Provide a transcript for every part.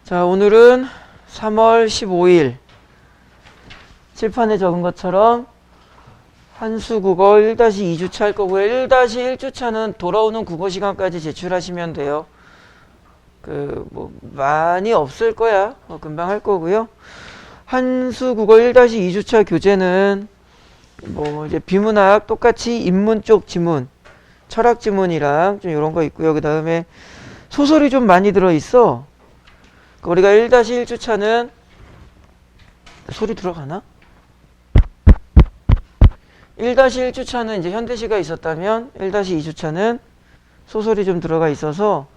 자, 오늘은 3월 15일 칠판에 적은 것처럼 한수 국어 1-2주차 할 거고요. 1-1주차는 돌아오는 국어 시간까지 제출하시면 돼요. 많이 없을 거야. 금방 할 거고요. 한수 국어 1-2주차 교재는 이제 비문학 똑같이 인문 쪽 지문, 철학 지문이랑 좀 이런 거 있고요. 그 다음에 소설이 좀 많이 들어있어. 우리가 1-1주차는 소리 들어가나? 1-1주차는 이제 현대시가 있었다면 1-2주차는 소설이 좀 들어가 있어서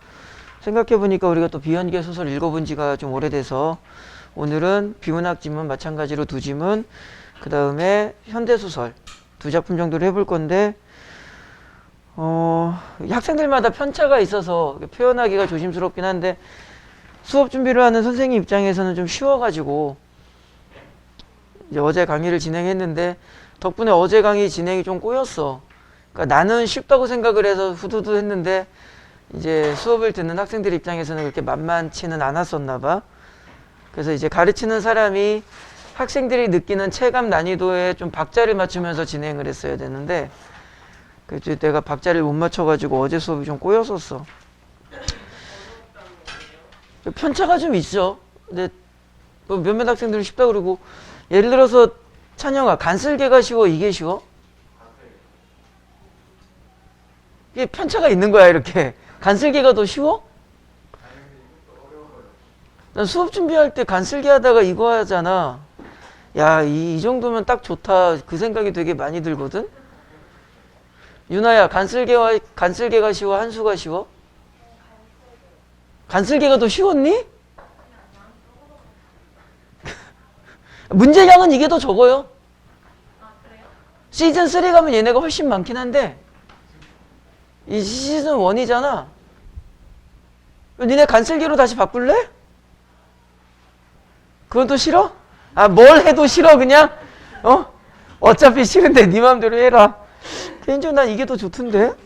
생각해보니까 우리가 또 비현계 소설 읽어본 지가 좀 오래돼서 오늘은 비문학 지문 마찬가지로 2지문, 그 다음에 현대소설 2작품 정도를 해볼 건데 학생들마다 편차가 있어서 표현하기가 조심스럽긴 한데 수업 준비를 하는 선생님 입장에서는 좀 쉬워가지고 이제 어제 강의를 진행했는데 덕분에 어제 강의 진행이 좀 꼬였어. 그러니까 나는 쉽다고 생각을 해서 후두두 했는데 이제 수업을 듣는 학생들 입장에서는 그렇게 만만치는 않았었나 봐. 그래서 이제 가르치는 사람이 학생들이 느끼는 체감 난이도에 좀 박자를 맞추면서 진행을 했어야 되는데 그래서 내가 박자를 못 맞춰가지고 어제 수업이 좀 꼬였었어. 편차가 좀 있죠. 근데 몇몇 학생들은 쉽다 그러고 예를 들어서 찬영아 간슬개가 쉬워 이게 쉬워? 이게 편차가 있는 거야 이렇게. 간슬개가 더 쉬워? 난 수업 준비할 때 간슬개 하다가 이거 하잖아. 야, 이 정도면 딱 좋다. 그 생각이 되게 많이 들거든. 유나야 간슬개가 쉬워 한수가 쉬워? 간슬개가 더 쉬웠니? 문제량은 이게 더 적어요. 시즌 3 가면 얘네가 훨씬 많긴 한데 이 시즌 1이잖아. 니네 간슬개로 다시 바꿀래? 그건 또 싫어? 뭘 해도 싫어 그냥? 어차피 싫은데 네 맘대로 해라. 개인적으로 난 이게 더 좋던데?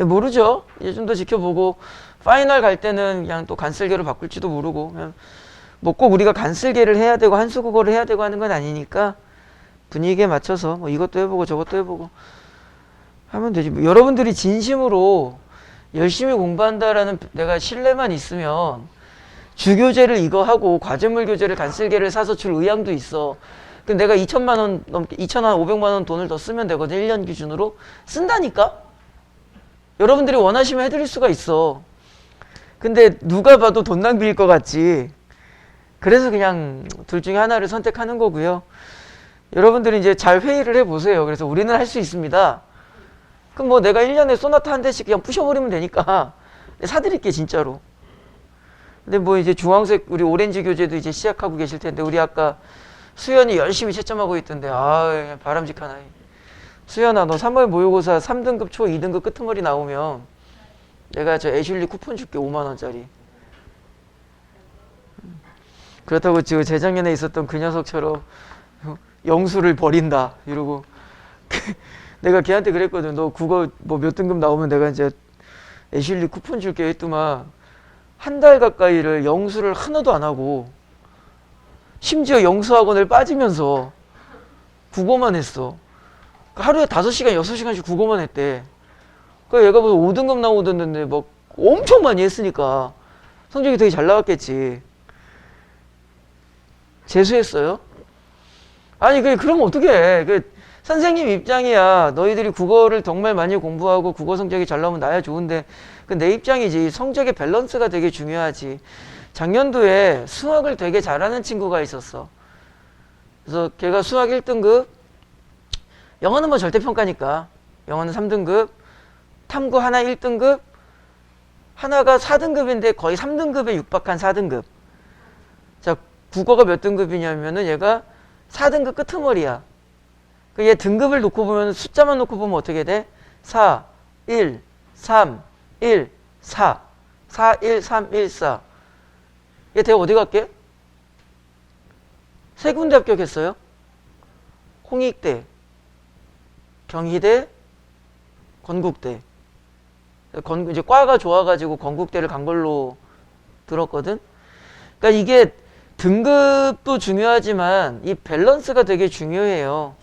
모르죠. 이제 좀 더 지켜보고 파이널 갈 때는 그냥 또 간슬개로 바꿀지도 모르고 그냥 꼭 우리가 간슬개를 해야 되고 한수국어를 해야 되고 하는 건 아니니까 분위기에 맞춰서 이것도 해보고 저것도 해보고 하면 되지. 여러분들이 진심으로 열심히 공부한다라는 내가 신뢰만 있으면 주교재를 이거 하고 과제물 교재를 간슬개를 사서 줄 의향도 있어. 근데 내가 2천만 원 넘게 2,500만 원 돈을 더 쓰면 되거든. 1년 기준으로 쓴다니까. 여러분들이 원하시면 해드릴 수가 있어. 근데 누가 봐도 돈 낭비일 것 같지. 그래서 그냥 둘 중에 하나를 선택하는 거고요. 여러분들이 이제 잘 회의를 해보세요. 그래서 우리는 할 수 있습니다. 그럼 내가 1년에 소나타 한 대씩 그냥 부셔버리면 되니까 사드릴게 진짜로. 근데 이제 주황색 우리 오렌지 교재도 이제 시작하고 계실 텐데 우리 아까 수연이 열심히 채점하고 있던데 바람직한 아이. 수연아 너 3월 모의고사 3등급 초 2등급 끄트머리 나오면 내가 저 애슐리 쿠폰 줄게 5만원짜리. 그렇다고 지금 재작년에 있었던 그 녀석처럼 영수를 버린다 이러고 내가 걔한테 그랬거든. 너 국어 몇 등급 나오면 내가 이제 애슐리 쿠폰 줄게 했더만 한 달 가까이를 영수를 하나도 안 하고 심지어 영수학원을 빠지면서 국어만 했어. 하루에 5시간 6시간씩 국어만 했대. 그러니까 얘가 5등급 나오던데 엄청 많이 했으니까 성적이 되게 잘 나왔겠지. 재수했어요? 아니 그럼 어떻게 해. 선생님 입장이야. 너희들이 국어를 정말 많이 공부하고 국어 성적이 잘 나오면 나야 좋은데 내 입장이지. 성적의 밸런스가 되게 중요하지. 작년도에 수학을 되게 잘하는 친구가 있었어. 그래서 걔가 수학 1등급, 영어는 절대평가니까 영어는 3등급, 탐구 하나 1등급, 하나가 4등급인데 거의 3등급에 육박한 4등급. 자, 국어가 몇 등급이냐면은 얘가 4등급 끄트머리야. 얘 등급을 놓고 보면 숫자만 놓고 보면 어떻게 돼? 4, 1, 3, 1, 4. 4, 1, 3, 1, 4. 얘 대학 어디 갈게? 3군데 합격했어요. 홍익대, 경희대, 건국대. 이제 과가 좋아가지고 건국대를 간 걸로 들었거든. 그러니까 이게 등급도 중요하지만 이 밸런스가 되게 중요해요.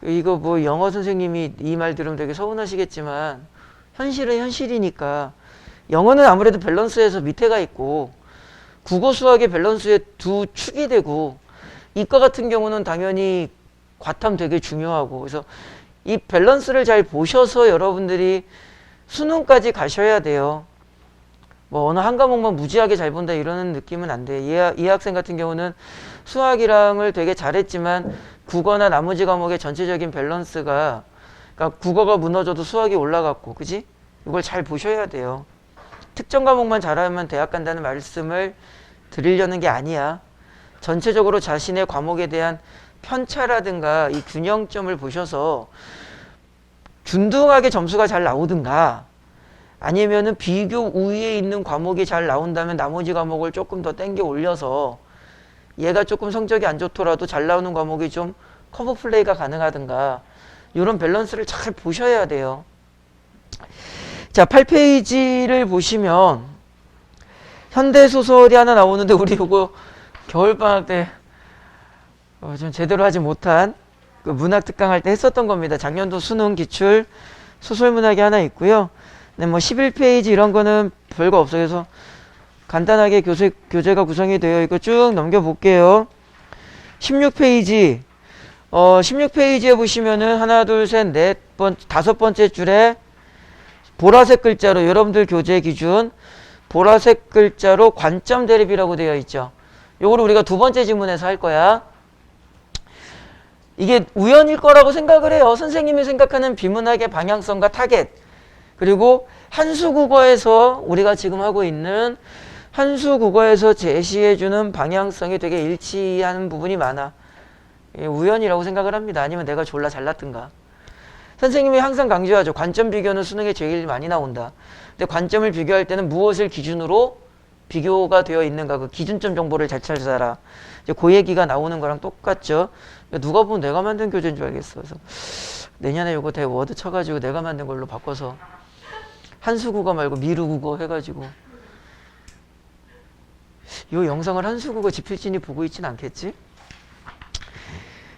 이거 뭐 영어 선생님이 이 말 들으면 되게 서운하시겠지만 현실은 현실이니까 영어는 아무래도 밸런스에서 밑에가 있고 국어 수학의 밸런스에 두 축이 되고 이과 같은 경우는 당연히 과탐 되게 중요하고 그래서 이 밸런스를 잘 보셔서 여러분들이 수능까지 가셔야 돼요. 뭐 어느 한 과목만 무지하게 잘 본다 이러는 느낌은 안 돼. 이 학생 같은 경우는 수학이랑을 되게 잘했지만 국어나 나머지 과목의 전체적인 밸런스가 그러니까 국어가 무너져도 수학이 올라갔고 그지? 이걸 잘 보셔야 돼요. 특정 과목만 잘하면 대학 간다는 말씀을 드리려는 게 아니야. 전체적으로 자신의 과목에 대한 편차라든가 이 균형점을 보셔서 균등하게 점수가 잘 나오든가 아니면은 비교 우위에 있는 과목이 잘 나온다면 나머지 과목을 조금 더 땡겨 올려서 얘가 조금 성적이 안 좋더라도 잘 나오는 과목이 좀 커버 플레이가 가능하든가 이런 밸런스를 잘 보셔야 돼요. 자, 8페이지를 보시면 현대소설이 하나 나오는데 우리 이거 겨울방학 때 좀 제대로 하지 못한 그 문학 특강 할 때 했었던 겁니다. 작년도 수능 기출 소설문학이 하나 있고요. 네, 뭐 11페이지 이런 거는 별거 없어요. 그래서 간단하게 교재가 구성이 되어 있고 쭉 넘겨볼게요. 16페이지 16페이지에 보시면은 하나 다섯 번째 줄에 보라색 글자로 여러분들 교재 기준 보라색 글자로 관점 대립이라고 되어 있죠. 요거를 우리가 두 번째 지문에서 할 거야. 이게 우연일 거라고 생각을 해요. 선생님이 생각하는 비문학의 방향성과 타겟 그리고 한수국어에서 우리가 지금 하고 있는 한수국어에서 제시해주는 방향성이 되게 일치하는 부분이 많아. 우연이라고 생각을 합니다. 아니면 내가 졸라 잘났든가. 선생님이 항상 강조하죠. 관점 비교는 수능에 제일 많이 나온다. 근데 관점을 비교할 때는 무엇을 기준으로 비교가 되어 있는가 그 기준점 정보를 잘 찾아라. 이제 그 얘기가 나오는 거랑 똑같죠. 누가 보면 내가 만든 교재인 줄 알겠어. 그래서 내년에 요거 대 워드 쳐가지고 내가 만든 걸로 바꿔서 한수국어 말고 미루국어 해가지고 이 영상을 한수국어 지필진이 보고 있진 않겠지?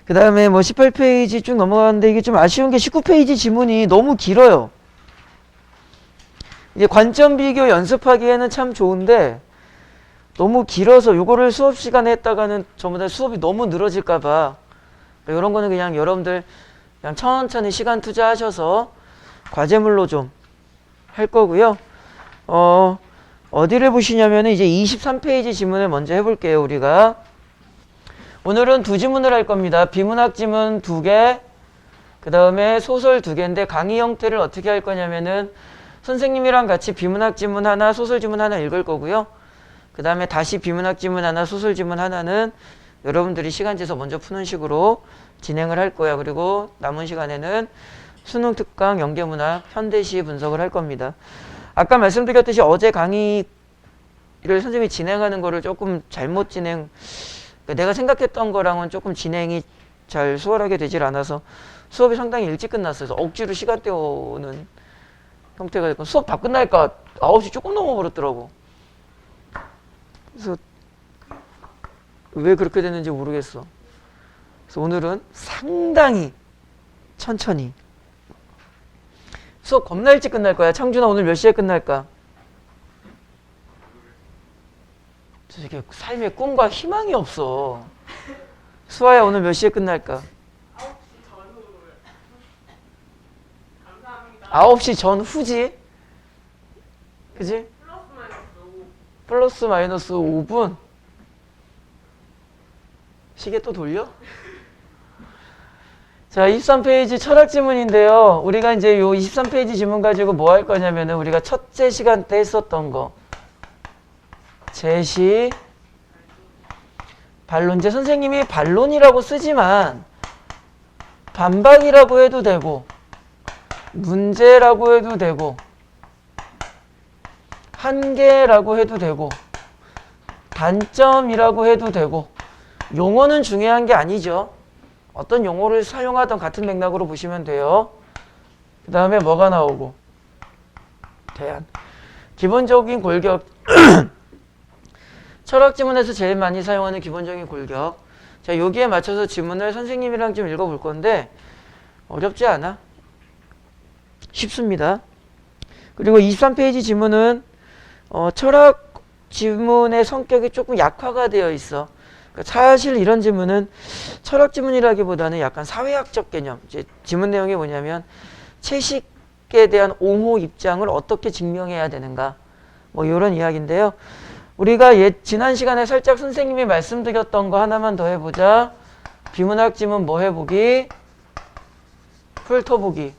그 다음에 뭐 18페이지 쭉 넘어가는데 이게 좀 아쉬운 게 19페이지 지문이 너무 길어요. 이제 관점 비교 연습하기에는 참 좋은데 너무 길어서 요거를 수업 시간에 했다가는 전부 다 수업이 너무 늘어질까봐 이런 거는 그냥 여러분들 그냥 천천히 시간 투자하셔서 과제물로 좀 할 거고요. 어디를 보시냐면은 이제 23페이지 지문을 먼저 해볼게요. 우리가 오늘은 두 지문을 할 겁니다. 비문학 지문 2개, 그 다음에 소설 2개인데 강의 형태를 어떻게 할 거냐면은 선생님이랑 같이 비문학 지문 하나, 소설 지문 하나 읽을 거고요. 그 다음에 다시 비문학 지문 하나, 소설 지문 하나는 여러분들이 시간 재서 먼저 푸는 식으로 진행을 할 거야. 그리고 남은 시간에는 수능 특강, 연계문학, 현대시 분석을 할 겁니다. 아까 말씀드렸듯이 어제 강의를 선생님이 진행하는 거를 조금 잘못 내가 생각했던 거랑은 조금 진행이 잘 수월하게 되질 않아서 수업이 상당히 일찍 끝났어요. 그래서 억지로 시간 때우는 형태가 됐고 수업 다 끝나니까 9시 조금 넘어버렸더라고. 그래서 왜 그렇게 됐는지 모르겠어. 그래서 오늘은 상당히 천천히 수업 겁나 일찍 끝날 거야. 창준아 오늘 몇 시에 끝날까? 저게 삶의 꿈과 희망이 없어. 수아야 오늘 몇 시에 끝날까? 9시 전후지? 그지? 플러스 마이너스 5분? 시계 또 돌려? 자, 23페이지 철학 지문인데요. 우리가 이제 요 23페이지 지문 가지고 뭐 할 거냐면은 우리가 첫째 시간 때 했었던 거. 제시, 반론제. 선생님이 반론이라고 쓰지만 반박이라고 해도 되고 문제라고 해도 되고 한계라고 해도 되고 단점이라고 해도 되고 용어는 중요한 게 아니죠. 어떤 용어를 사용하던 같은 맥락으로 보시면 돼요. 그 다음에 뭐가 나오고 대안. 기본적인 골격 철학 지문에서 제일 많이 사용하는 기본적인 골격. 자, 여기에 맞춰서 지문을 선생님이랑 좀 읽어볼 건데 어렵지 않아. 쉽습니다. 그리고 23페이지 지문은 철학 지문의 성격이 조금 약화가 되어 있어. 그러니까 사실 이런 지문은 철학 지문이라기보다는 약간 사회학적 개념. 이제 지문 내용이 뭐냐면 채식에 대한 옹호 입장을 어떻게 증명해야 되는가. 뭐 이런 이야기인데요. 우리가 지난 시간에 살짝 선생님이 말씀드렸던 거 하나만 더 해보자. 비문학 지문 뭐 해보기? 훑어보기.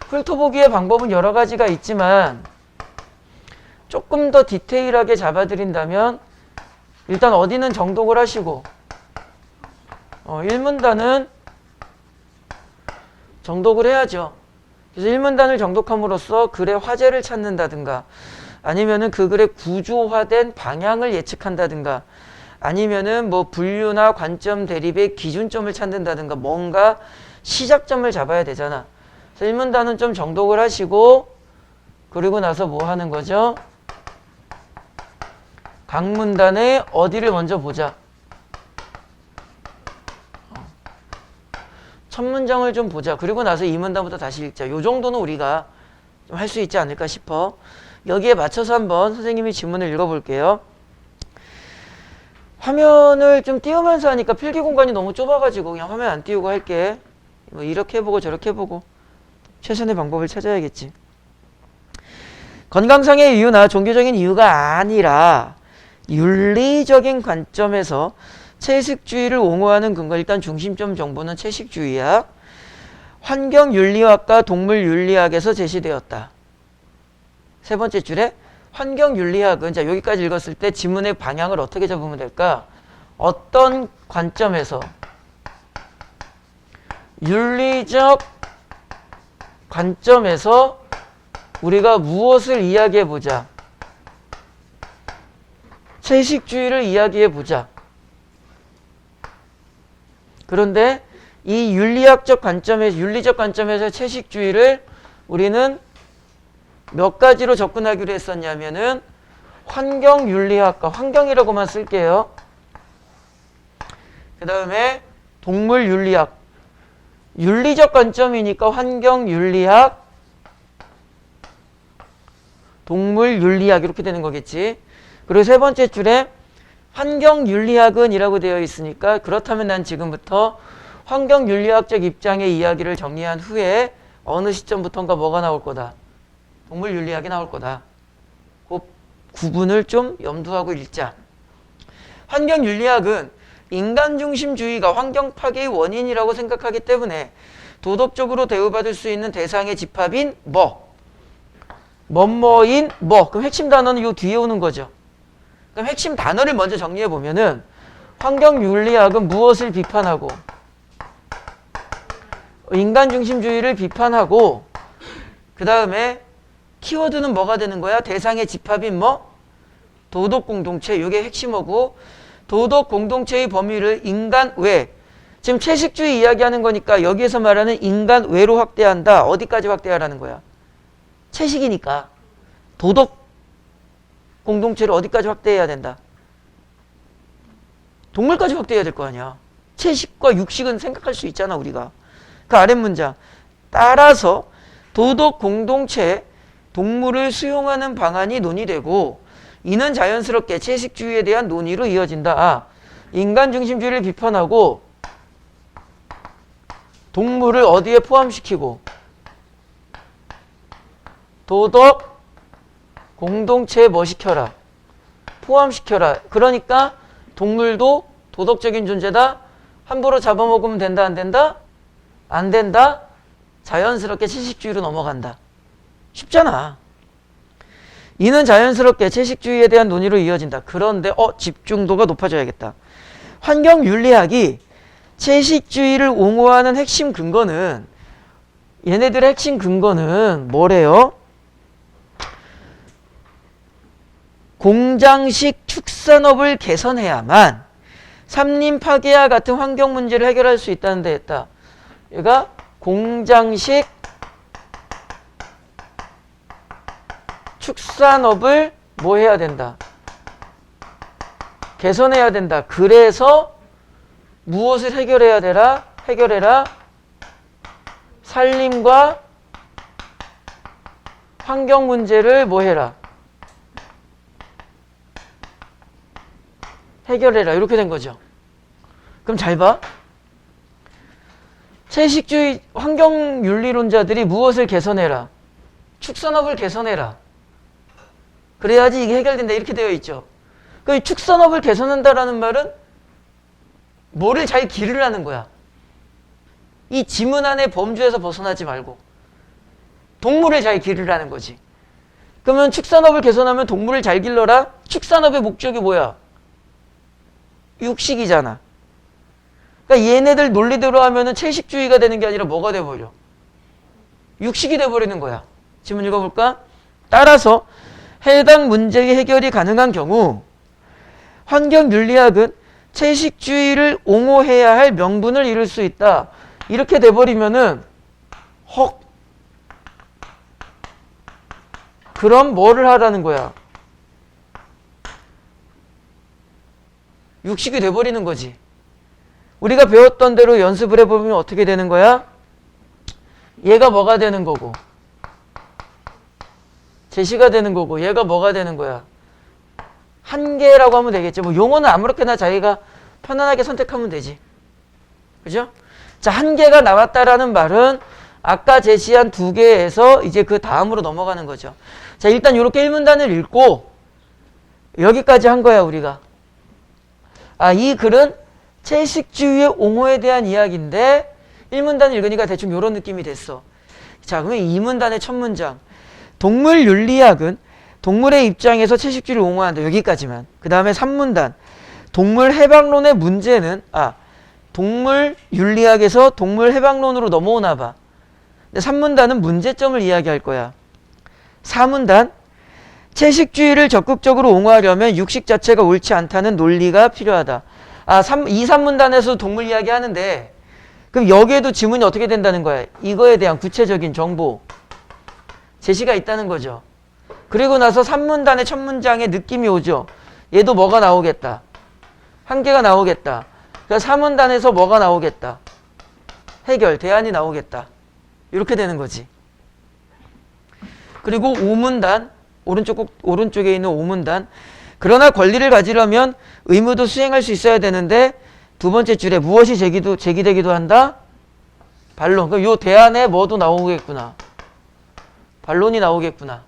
훑어보기의 방법은 여러 가지가 있지만 조금 더 디테일하게 잡아드린다면 일단 어디는 정독을 하시고 1문단은 정독을 해야죠. 그래서 1문단을 정독함으로써 글의 화제를 찾는다든가 아니면은 그 글의 구조화된 방향을 예측한다든가 아니면은 뭐 분류나 관점 대립의 기준점을 찾는다든가 뭔가 시작점을 잡아야 되잖아. 그래서 1문단은 좀 정독을 하시고 그리고 나서 뭐 하는 거죠? 각 문단의 어디를 먼저 보자. 첫 문장을 좀 보자. 그리고 나서 2문단부터 다시 읽자. 요 정도는 우리가 좀 할 수 있지 않을까 싶어. 여기에 맞춰서 한번 선생님이 지문을 읽어볼게요. 화면을 좀 띄우면서 하니까 필기 공간이 너무 좁아가지고 그냥 화면 안 띄우고 할게. 뭐 이렇게 해보고 저렇게 해보고 최선의 방법을 찾아야겠지. 건강상의 이유나 종교적인 이유가 아니라 윤리적인 관점에서 채식주의를 옹호하는 근거. 일단 중심점 정보는 채식주의야. 환경윤리학과 동물윤리학에서 제시되었다. 세 번째 줄에 환경윤리학은 자 여기까지 읽었을 때 지문의 방향을 어떻게 잡으면 될까? 어떤 관점에서 윤리적 관점에서 우리가 무엇을 이야기해보자. 채식주의를 이야기해보자. 그런데 이 윤리적 관점에서 채식주의를 우리는 몇 가지로 접근하기로 했었냐면은 환경윤리학과, 환경이라고만 쓸게요. 그 다음에 동물윤리학, 윤리적 관점이니까 환경윤리학, 동물윤리학 이렇게 되는 거겠지. 그리고 세 번째 줄에 환경윤리학은 이라고 되어 있으니까 그렇다면 난 지금부터 환경윤리학적 입장의 이야기를 정리한 후에 어느 시점부터인가 뭐가 나올 거다. 동물윤리학이 나올 거다. 그 구분을 좀 염두하고 읽자. 환경윤리학은 인간중심주의가 환경 파괴의 원인이라고 생각하기 때문에 도덕적으로 대우받을 수 있는 대상의 집합인 뭐뭐인 뭐. 그럼 핵심 단어는 요 뒤에 오는 거죠. 그럼 핵심 단어를 먼저 정리해 보면은 환경윤리학은 무엇을 비판하고 인간중심주의를 비판하고 그 다음에 키워드는 뭐가 되는 거야? 대상의 집합인 뭐? 도덕공동체. 이게 핵심어고 도덕공동체의 범위를 인간외. 지금 채식주의 이야기하는 거니까 여기에서 말하는 인간외로 확대한다. 어디까지 확대하라는 거야? 채식이니까 도덕공동체를 어디까지 확대해야 된다? 동물까지 확대해야 될 거 아니야. 채식과 육식은 생각할 수 있잖아 우리가. 그 아랫문장 따라서 도덕공동체 동물을 수용하는 방안이 논의되고 이는 자연스럽게 채식주의에 대한 논의로 이어진다. 인간중심주의를 비판하고 동물을 어디에 포함시키고 도덕 공동체에 뭐 시켜라? 포함시켜라. 그러니까 동물도 도덕적인 존재다. 함부로 잡아먹으면 된다 안 된다? 안 된다. 자연스럽게 채식주의로 넘어간다. 쉽잖아. 이는 자연스럽게 채식주의에 대한 논의로 이어진다. 그런데 집중도가 높아져야겠다. 환경윤리학이 채식주의를 옹호하는 핵심 근거는 얘네들의 핵심 근거는 뭐래요? 공장식 축산업을 개선해야만 산림 파괴와 같은 환경 문제를 해결할 수 있다는 데 했다. 얘가 공장식 축산업을 뭐 해야 된다? 개선해야 된다. 그래서 무엇을 해결해야 되라? 해결해라. 산림과 환경 문제를 뭐 해라? 해결해라. 이렇게 된 거죠. 그럼 잘 봐. 채식주의 환경윤리론자들이 무엇을 개선해라? 축산업을 개선해라. 그래야지 이게 해결된다. 이렇게 되어 있죠. 그 축산업을 개선한다라는 말은 뭐를 잘 기르라는 거야. 이 지문 안의 범주에서 벗어나지 말고 동물을 잘 기르라는 거지. 그러면 축산업을 개선하면 동물을 잘 길러라. 축산업의 목적이 뭐야? 육식이잖아. 그러니까 얘네들 논리대로 하면은 채식주의가 되는 게 아니라 뭐가 돼버려? 육식이 돼버리는 거야. 지문 읽어볼까? 따라서 해당 문제의 해결이 가능한 경우 환경윤리학은 채식주의를 옹호해야 할 명분을 이룰 수 있다. 이렇게 돼버리면은 헉. 그럼 뭐를 하라는 거야? 육식이 돼버리는 거지. 우리가 배웠던 대로 연습을 해보면 어떻게 되는 거야? 얘가 뭐가 되는 거고 제시가 되는 거고 얘가 뭐가 되는 거야? 한계라고 하면 되겠지. 뭐 용어는 아무렇게나 자기가 편안하게 선택하면 되지. 그죠? 자, 한계가 나왔다라는 말은 아까 제시한 두 개에서 이제 그 다음으로 넘어가는 거죠. 자, 일단 이렇게 1문단을 읽고 여기까지 한 거야, 우리가. 아, 이 글은 채식주의의 옹호에 대한 이야기인데 1문단을 읽으니까 대충 이런 느낌이 됐어. 자, 그러면 2문단의 첫 문장. 동물윤리학은 동물의 입장에서 채식주의를 옹호한다. 여기까지만. 그 다음에 3문단. 동물 해방론의 문제는 동물윤리학에서 동물 해방론으로 넘어오나 봐. 근데 3문단은 문제점을 이야기할 거야. 4문단. 채식주의를 적극적으로 옹호하려면 육식 자체가 옳지 않다는 논리가 필요하다. 2, 3문단에서 동물 이야기 하는데 그럼 여기에도 지문이 어떻게 된다는 거야? 이거에 대한 구체적인 정보 제시가 있다는 거죠. 그리고 나서 3문단의 첫 문장에 느낌이 오죠. 얘도 뭐가 나오겠다. 한계가 나오겠다. 그러니까 4문단에서 뭐가 나오겠다. 해결, 대안이 나오겠다. 이렇게 되는 거지. 그리고 5문단, 오른쪽에 있는 5문단. 그러나 권리를 가지려면 의무도 수행할 수 있어야 되는데 두 번째 줄에 무엇이 제기되기도 한다? 반론. 그럼 요 대안에 뭐도 나오겠구나. 반론이 나오겠구나.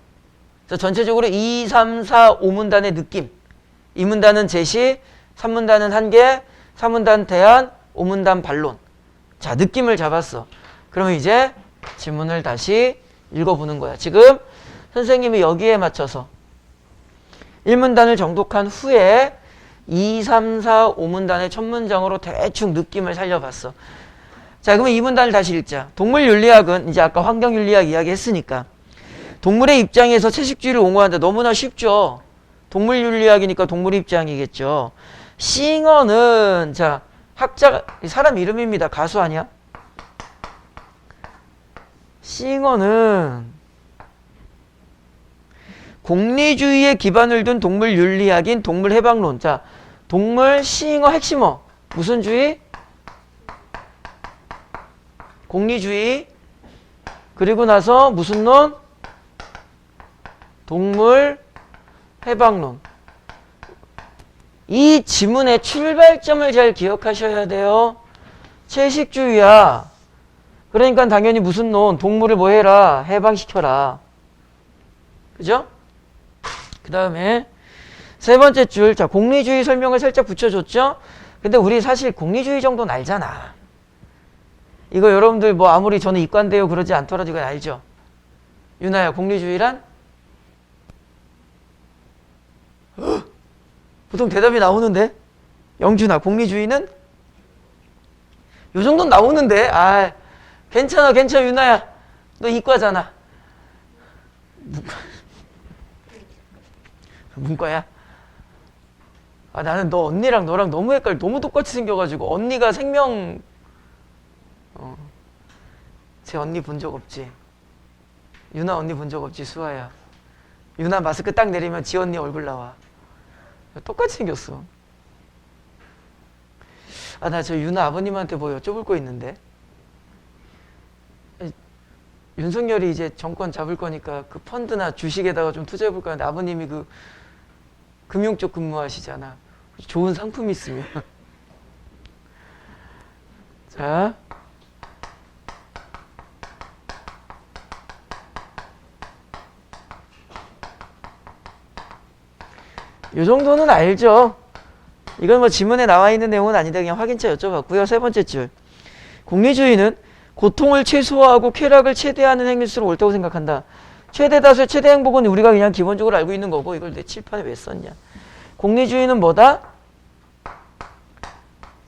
그래서 전체적으로 2, 3, 4, 5문단의 느낌. 2문단은 제시, 3문단은 한계, 4문단 대안, 5문단 반론. 자, 느낌을 잡았어. 그러면 이제 지문을 다시 읽어보는 거야. 지금 선생님이 여기에 맞춰서 1문단을 정독한 후에 2, 3, 4, 5문단의 첫 문장으로 대충 느낌을 살려봤어. 자, 그러면 2문단을 다시 읽자. 동물윤리학은 이제 아까 환경윤리학 이야기 했으니까 동물의 입장에서 채식주의를 옹호한다. 너무나 쉽죠. 동물윤리학이니까 동물의 입장이겠죠. 싱어는 자, 학자 사람 이름입니다. 가수 아니야? 싱어는 공리주의에 기반을 둔 동물윤리학인 동물해방론. 자, 동물 싱어 핵심어 무슨 주의? 공리주의. 그리고 나서 무슨 론? 동물해방론. 이 지문의 출발점을 잘 기억하셔야 돼요. 채식주의야. 그러니까 당연히 무슨 론? 동물을 뭐 해라? 해방시켜라. 그죠? 그 다음에 세 번째 줄. 자, 공리주의 설명을 살짝 붙여줬죠? 근데 우리 사실 공리주의 정도는 알잖아. 이거 여러분들 뭐 아무리 저는 이과인데요 그러지 않더라도 이건 알죠? 유나야, 공리주의란? 보통 대답이 나오는데? 영준아, 공리주의는? 요 정도는 나오는데? 괜찮아, 유나야. 너 이과잖아. 문과야? 나는 너 언니랑 너랑 너무 헷갈려. 너무 똑같이 생겨가지고. 언니가 생명, 제 언니 본 적 없지? 유나 언니 본 적 없지, 수아야? 유나 마스크 딱 내리면 지 언니 얼굴 나와. 똑같이 생겼어. 아, 나 저 윤아 아버님한테 뭐 여쭤볼 거 있는데. 윤석열이 이제 정권 잡을 거니까 그 펀드나 주식에다가 좀 투자해 볼까 하는데 아버님이 그 금융 쪽 근무하시잖아. 좋은 상품 있으면. 자. 요 정도는 알죠. 이건 뭐 지문에 나와 있는 내용은 아닌데 그냥 확인차 여쭤봤고요. 세 번째 줄. 공리주의는 고통을 최소화하고 쾌락을 최대화하는 행위일수록 옳다고 생각한다. 최대 다수의 최대 행복은 우리가 그냥 기본적으로 알고 있는 거고 이걸 내 칠판에 왜 썼냐. 공리주의는 뭐다?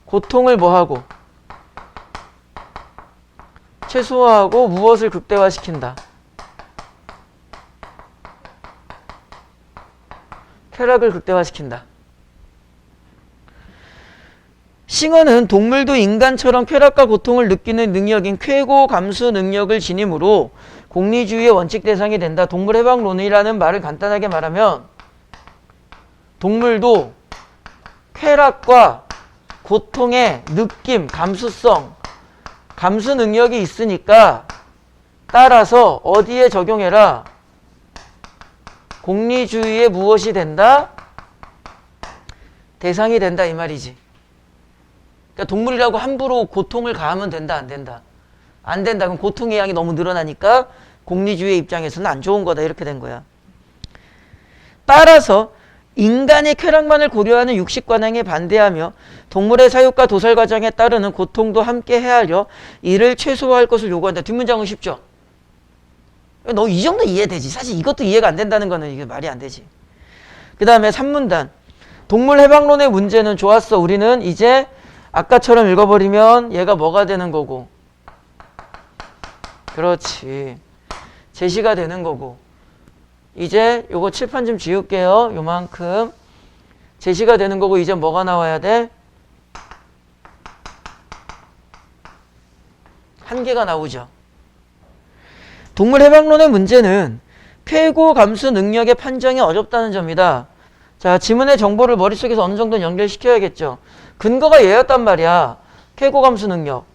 고통을 뭐하고? 최소화하고 무엇을 극대화시킨다? 쾌락을 극대화시킨다. 싱어는 동물도 인간처럼 쾌락과 고통을 느끼는 능력인 쾌고 감수 능력을 지니므로 공리주의의 원칙 대상이 된다. 동물해방론이라는 말을 간단하게 말하면 동물도 쾌락과 고통의 느낌, 감수성, 감수 능력이 있으니까 따라서 어디에 적용해라? 공리주의에 무엇이 된다? 대상이 된다 이 말이지. 그러니까 동물이라고 함부로 고통을 가하면 된다 안 된다? 안 된다. 그럼 고통의 양이 너무 늘어나니까 공리주의 입장에서는 안 좋은 거다 이렇게 된 거야. 따라서 인간의 쾌락만을 고려하는 육식관행에 반대하며 동물의 사육과 도살 과정에 따르는 고통도 함께 헤아려 이를 최소화할 것을 요구한다. 뒷문장은 쉽죠? 너 이 정도 이해되지. 사실 이것도 이해가 안 된다는 거는 이게 말이 안 되지. 그 다음에 3문단. 동물 해방론의 문제는 좋았어. 우리는 이제 아까처럼 읽어버리면 얘가 뭐가 되는 거고. 그렇지. 제시가 되는 거고. 이제 요거 칠판 좀 지울게요. 요만큼. 제시가 되는 거고 이제 뭐가 나와야 돼? 한계가 나오죠. 동물 해방론의 문제는 쾌고 감수 능력의 판정이 어렵다는 점이다. 자, 지문의 정보를 머릿속에서 어느 정도는 연결시켜야겠죠. 근거가 얘였단 말이야. 쾌고 감수 능력.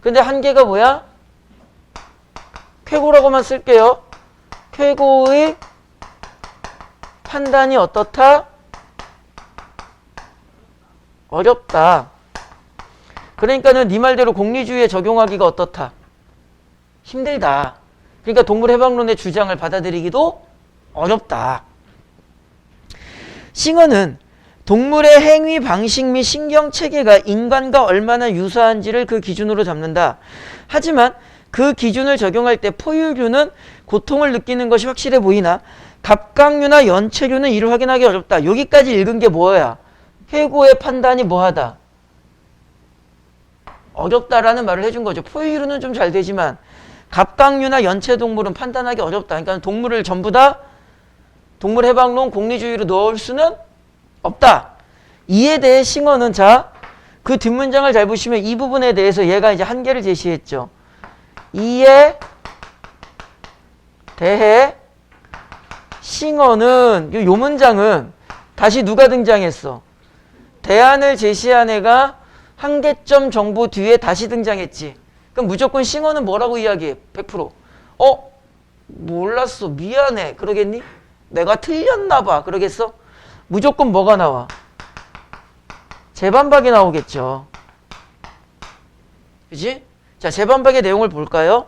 근데 한계가 뭐야? 쾌고라고만 쓸게요. 쾌고의 판단이 어떻다? 어렵다. 그러니까는 네 말대로 공리주의에 적용하기가 어떻다? 힘들다. 그러니까 동물해방론의 주장을 받아들이기도 어렵다. 싱어는 동물의 행위 방식 및 신경체계가 인간과 얼마나 유사한지를 그 기준으로 잡는다. 하지만 그 기준을 적용할 때 포유류는 고통을 느끼는 것이 확실해 보이나 갑각류나 연체류는 이를 확인하기 어렵다. 여기까지 읽은 게 뭐야? 쾌고의 판단이 뭐하다? 어렵다라는 말을 해준 거죠. 포유류는 좀 잘 되지만 갑각류나 연체동물은 판단하기 어렵다. 그러니까 동물을 전부 다 동물해방론 공리주의로 넣을 수는 없다. 이에 대해 싱어는 자, 그 뒷문장을 잘 보시면 이 부분에 대해서 얘가 이제 한계를 제시했죠. 이에 대해 싱어는 요 문장은 다시 누가 등장했어? 대안을 제시한 애가 한계점 정보 뒤에 다시 등장했지. 그럼 무조건 싱어는 뭐라고 이야기해? 100%. 몰랐어. 미안해. 그러겠니? 내가 틀렸나 봐. 그러겠어? 무조건 뭐가 나와? 재반박이 나오겠죠. 그지? 자, 재반박의 내용을 볼까요?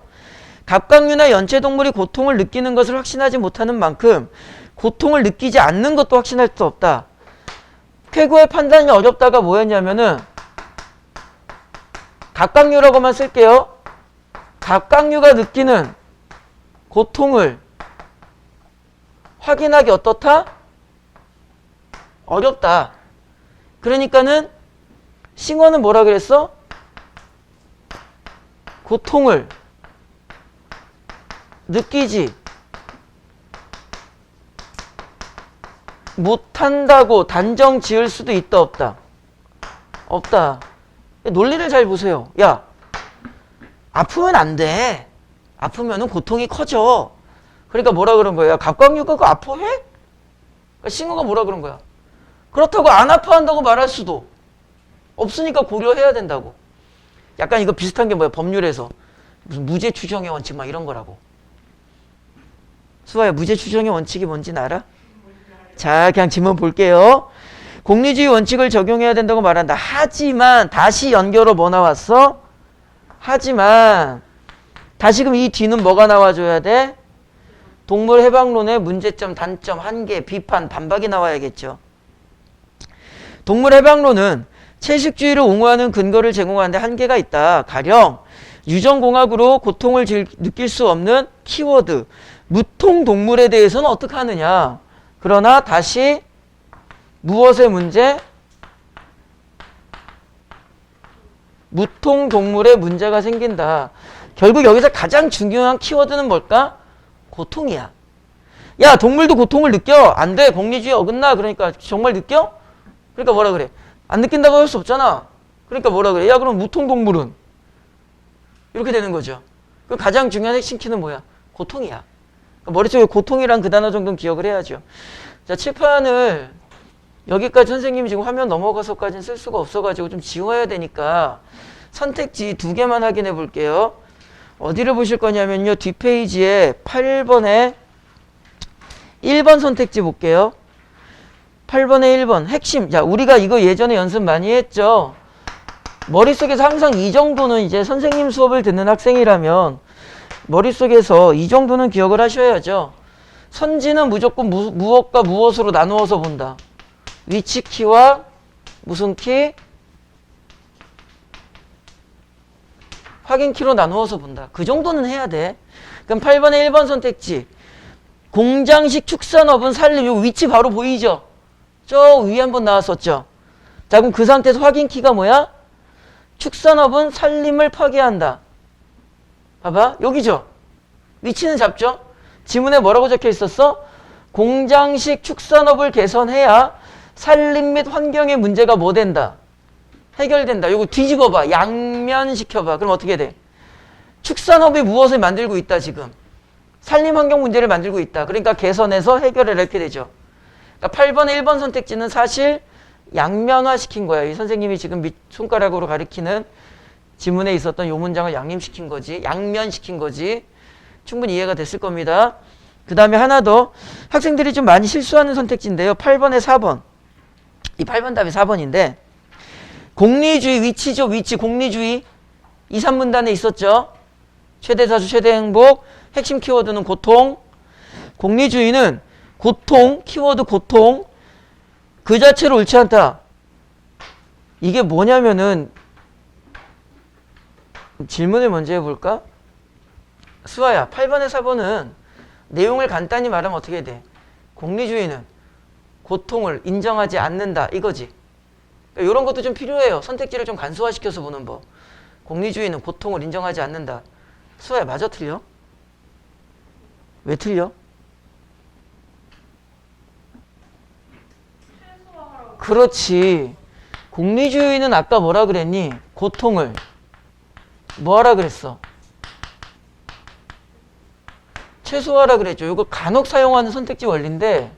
갑각류나 연체동물이 고통을 느끼는 것을 확신하지 못하는 만큼 고통을 느끼지 않는 것도 확신할 수 없다. 쾌고의 판단이 어렵다가 뭐였냐면은 갑각류라고만 쓸게요. 갑각류가 느끼는 고통을 확인하기 어떻다? 어렵다. 그러니까는 싱어는 뭐라 그랬어? 고통을 느끼지 못한다고 단정 지을 수도 있다 없다? 없다. 논리를 잘 보세요. 야, 아프면 안 돼. 아프면은 고통이 커져. 그러니까 뭐라 그런 거야? 갑각류가 그거 아파해? 그러니까 싱어가 뭐라 그런 거야? 그렇다고 안 아파한다고 말할 수도 없으니까 고려해야 된다고. 약간 이거 비슷한 게 뭐야? 법률에서 무슨 무죄 추정의 원칙 막 이런 거라고. 수아야, 무죄 추정의 원칙이 뭔지는 알아? 자, 그냥 지문 볼게요. 공리주의 원칙을 적용해야 된다고 말한다. 하지만 다시 연결어 뭐 나왔어? 하지만 다시금 이 뒤는 뭐가 나와줘야 돼? 동물 해방론의 문제점, 단점, 한계, 비판, 반박이 나와야겠죠. 동물 해방론은 채식주의를 옹호하는 근거를 제공하는데 한계가 있다. 가령 유전공학으로 고통을 느낄 수 없는 키워드 무통 동물에 대해서는 어떻게 하느냐. 그러나 다시 무엇의 문제? 무통 동물에 문제가 생긴다. 결국 여기서 가장 중요한 키워드는 뭘까? 고통이야. 야, 동물도 고통을 느껴? 안 돼. 공리주의 어긋나. 그러니까 정말 느껴? 그러니까 뭐라 그래? 안 느낀다고 할 수 없잖아. 그러니까 뭐라 그래? 야, 그럼 무통 동물은? 이렇게 되는 거죠. 그 가장 중요한 핵심 키는 뭐야? 고통이야. 그러니까 머릿속에 고통이란 그 단어 정도는 기억을 해야죠. 자, 칠판을 여기까지 선생님이 지금 화면 넘어가서까지는 쓸 수가 없어가지고 좀 지워야 되니까 선택지 2개만 확인해 볼게요. 어디를 보실 거냐면요. 뒷페이지에 8번에 1번 선택지 볼게요. 8번에 1번 핵심. 자, 우리가 이거 예전에 연습 많이 했죠. 머릿속에서 항상 이 정도는 이제 선생님 수업을 듣는 학생이라면 머릿속에서 이 정도는 기억을 하셔야죠. 선지는 무조건 무엇과 무엇으로 나누어서 본다. 위치 키와 무슨 키? 확인 키로 나누어서 본다. 그 정도는 해야 돼. 그럼 8번에 1번 선택지. 공장식 축산업은 살림. 요 위치 바로 보이죠? 저 위에 한번 나왔었죠? 자, 그럼 그 상태에서 확인 키가 뭐야? 축산업은 살림을 파괴한다. 봐봐. 여기죠? 위치는 잡죠? 지문에 뭐라고 적혀 있었어? 공장식 축산업을 개선해야 산림 및 환경의 문제가 뭐 된다? 해결된다. 요거 뒤집어봐. 양면시켜봐. 그럼 어떻게 돼? 축산업이 무엇을 만들고 있다 지금? 산림 환경 문제를 만들고 있다. 그러니까 개선해서 해결을 이렇게 되죠. 그러니까 8번에 1번 선택지는 사실 양면화시킨 거야. 이 선생님이 지금 밑 손가락으로 가리키는 지문에 있었던 요 문장을 양림시킨 거지. 양면시킨 거지. 충분히 이해가 됐을 겁니다. 그 다음에 하나 더. 학생들이 좀 많이 실수하는 선택지인데요. 8번에 4번. 이 8번 답이 4번인데 공리주의 위치죠. 위치 공리주의. 2, 3문단에 있었죠. 최대사수 최대행복. 핵심 키워드는 고통. 공리주의는 고통, 키워드 고통. 그 자체로 옳지 않다. 이게 뭐냐면은 질문을 먼저 해볼까? 수아야, 8번에 4번은 내용을 간단히 말하면 어떻게 돼? 공리주의는 고통을 인정하지 않는다 이거지. 그러니까 이런 것도 좀 필요해요. 선택지를 좀 간소화시켜서 보는 법. 공리주의는 고통을 인정하지 않는다. 수아야, 맞아 틀려? 왜 틀려? 그렇지. 공리주의는 아까 뭐라 그랬니? 고통을 뭐하라 그랬어? 최소화라 그랬죠. 이거 간혹 사용하는 선택지 원리인데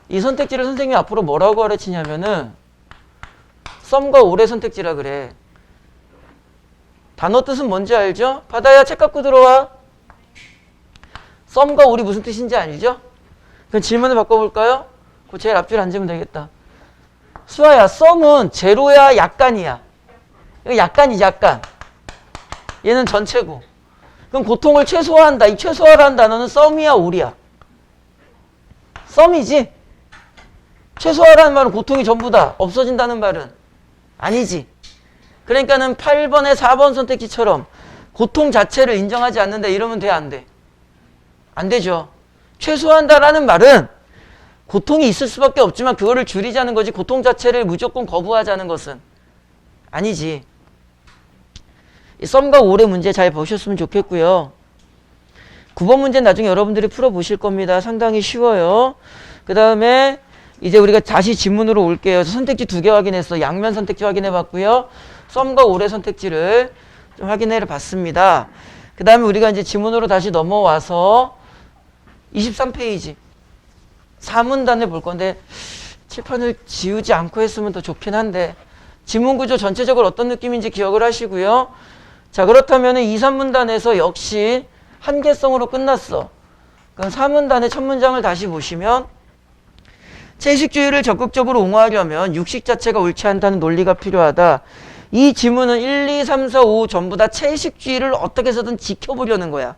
이 선택지를 선생님이 앞으로 뭐라고 가르치냐면은 썸과 올의 선택지라 그래. 단어 뜻은 뭔지 알죠? 바다야, 책 갖고 들어와. 썸과 올이 무슨 뜻인지 알죠? 그럼 질문을 바꿔볼까요? 그 제일 앞줄 앉으면 되겠다. 수아야, 썸은 제로야 약간이야? 이거 약간이지, 약간. 얘는 전체고. 그럼 고통을 최소화한다. 이 최소화라는 단어는 썸이야, 올이야? 썸이지? 최소화라는 말은 고통이 전부다. 없어진다는 말은 아니지. 그러니까는 8번에 4번 선택지처럼 고통 자체를 인정하지 않는다 이러면 돼, 안 돼? 안 되죠. 최소화한다라는 말은 고통이 있을 수밖에 없지만 그거를 줄이자는 거지 고통 자체를 무조건 거부하자는 것은 아니지. 이 썸과 올의 문제 잘 보셨으면 좋겠고요. 9번 문제는 나중에 여러분들이 풀어보실 겁니다. 상당히 쉬워요. 그 다음에 이제 우리가 다시 지문으로 올게요. 선택지 2개 확인했어. 양면 선택지 확인해봤고요. 썸과 올의 선택지를 좀 확인해 봤습니다. 그 다음에 우리가 이제 지문으로 다시 넘어와서 23페이지 4문단을 볼 건데 칠판을 지우지 않고 했으면 더 좋긴 한데 지문 구조 전체적으로 어떤 느낌인지 기억을 하시고요. 자, 그렇다면 2, 3문단에서 역시 한계성으로 끝났어. 그럼 4문단의 첫 문장을 다시 보시면 채식주의를 적극적으로 옹호하려면 육식 자체가 옳지 않다는 논리가 필요하다. 이 지문은 1, 2, 3, 4, 5 전부 다 채식주의를 어떻게 해서든 지켜보려는 거야.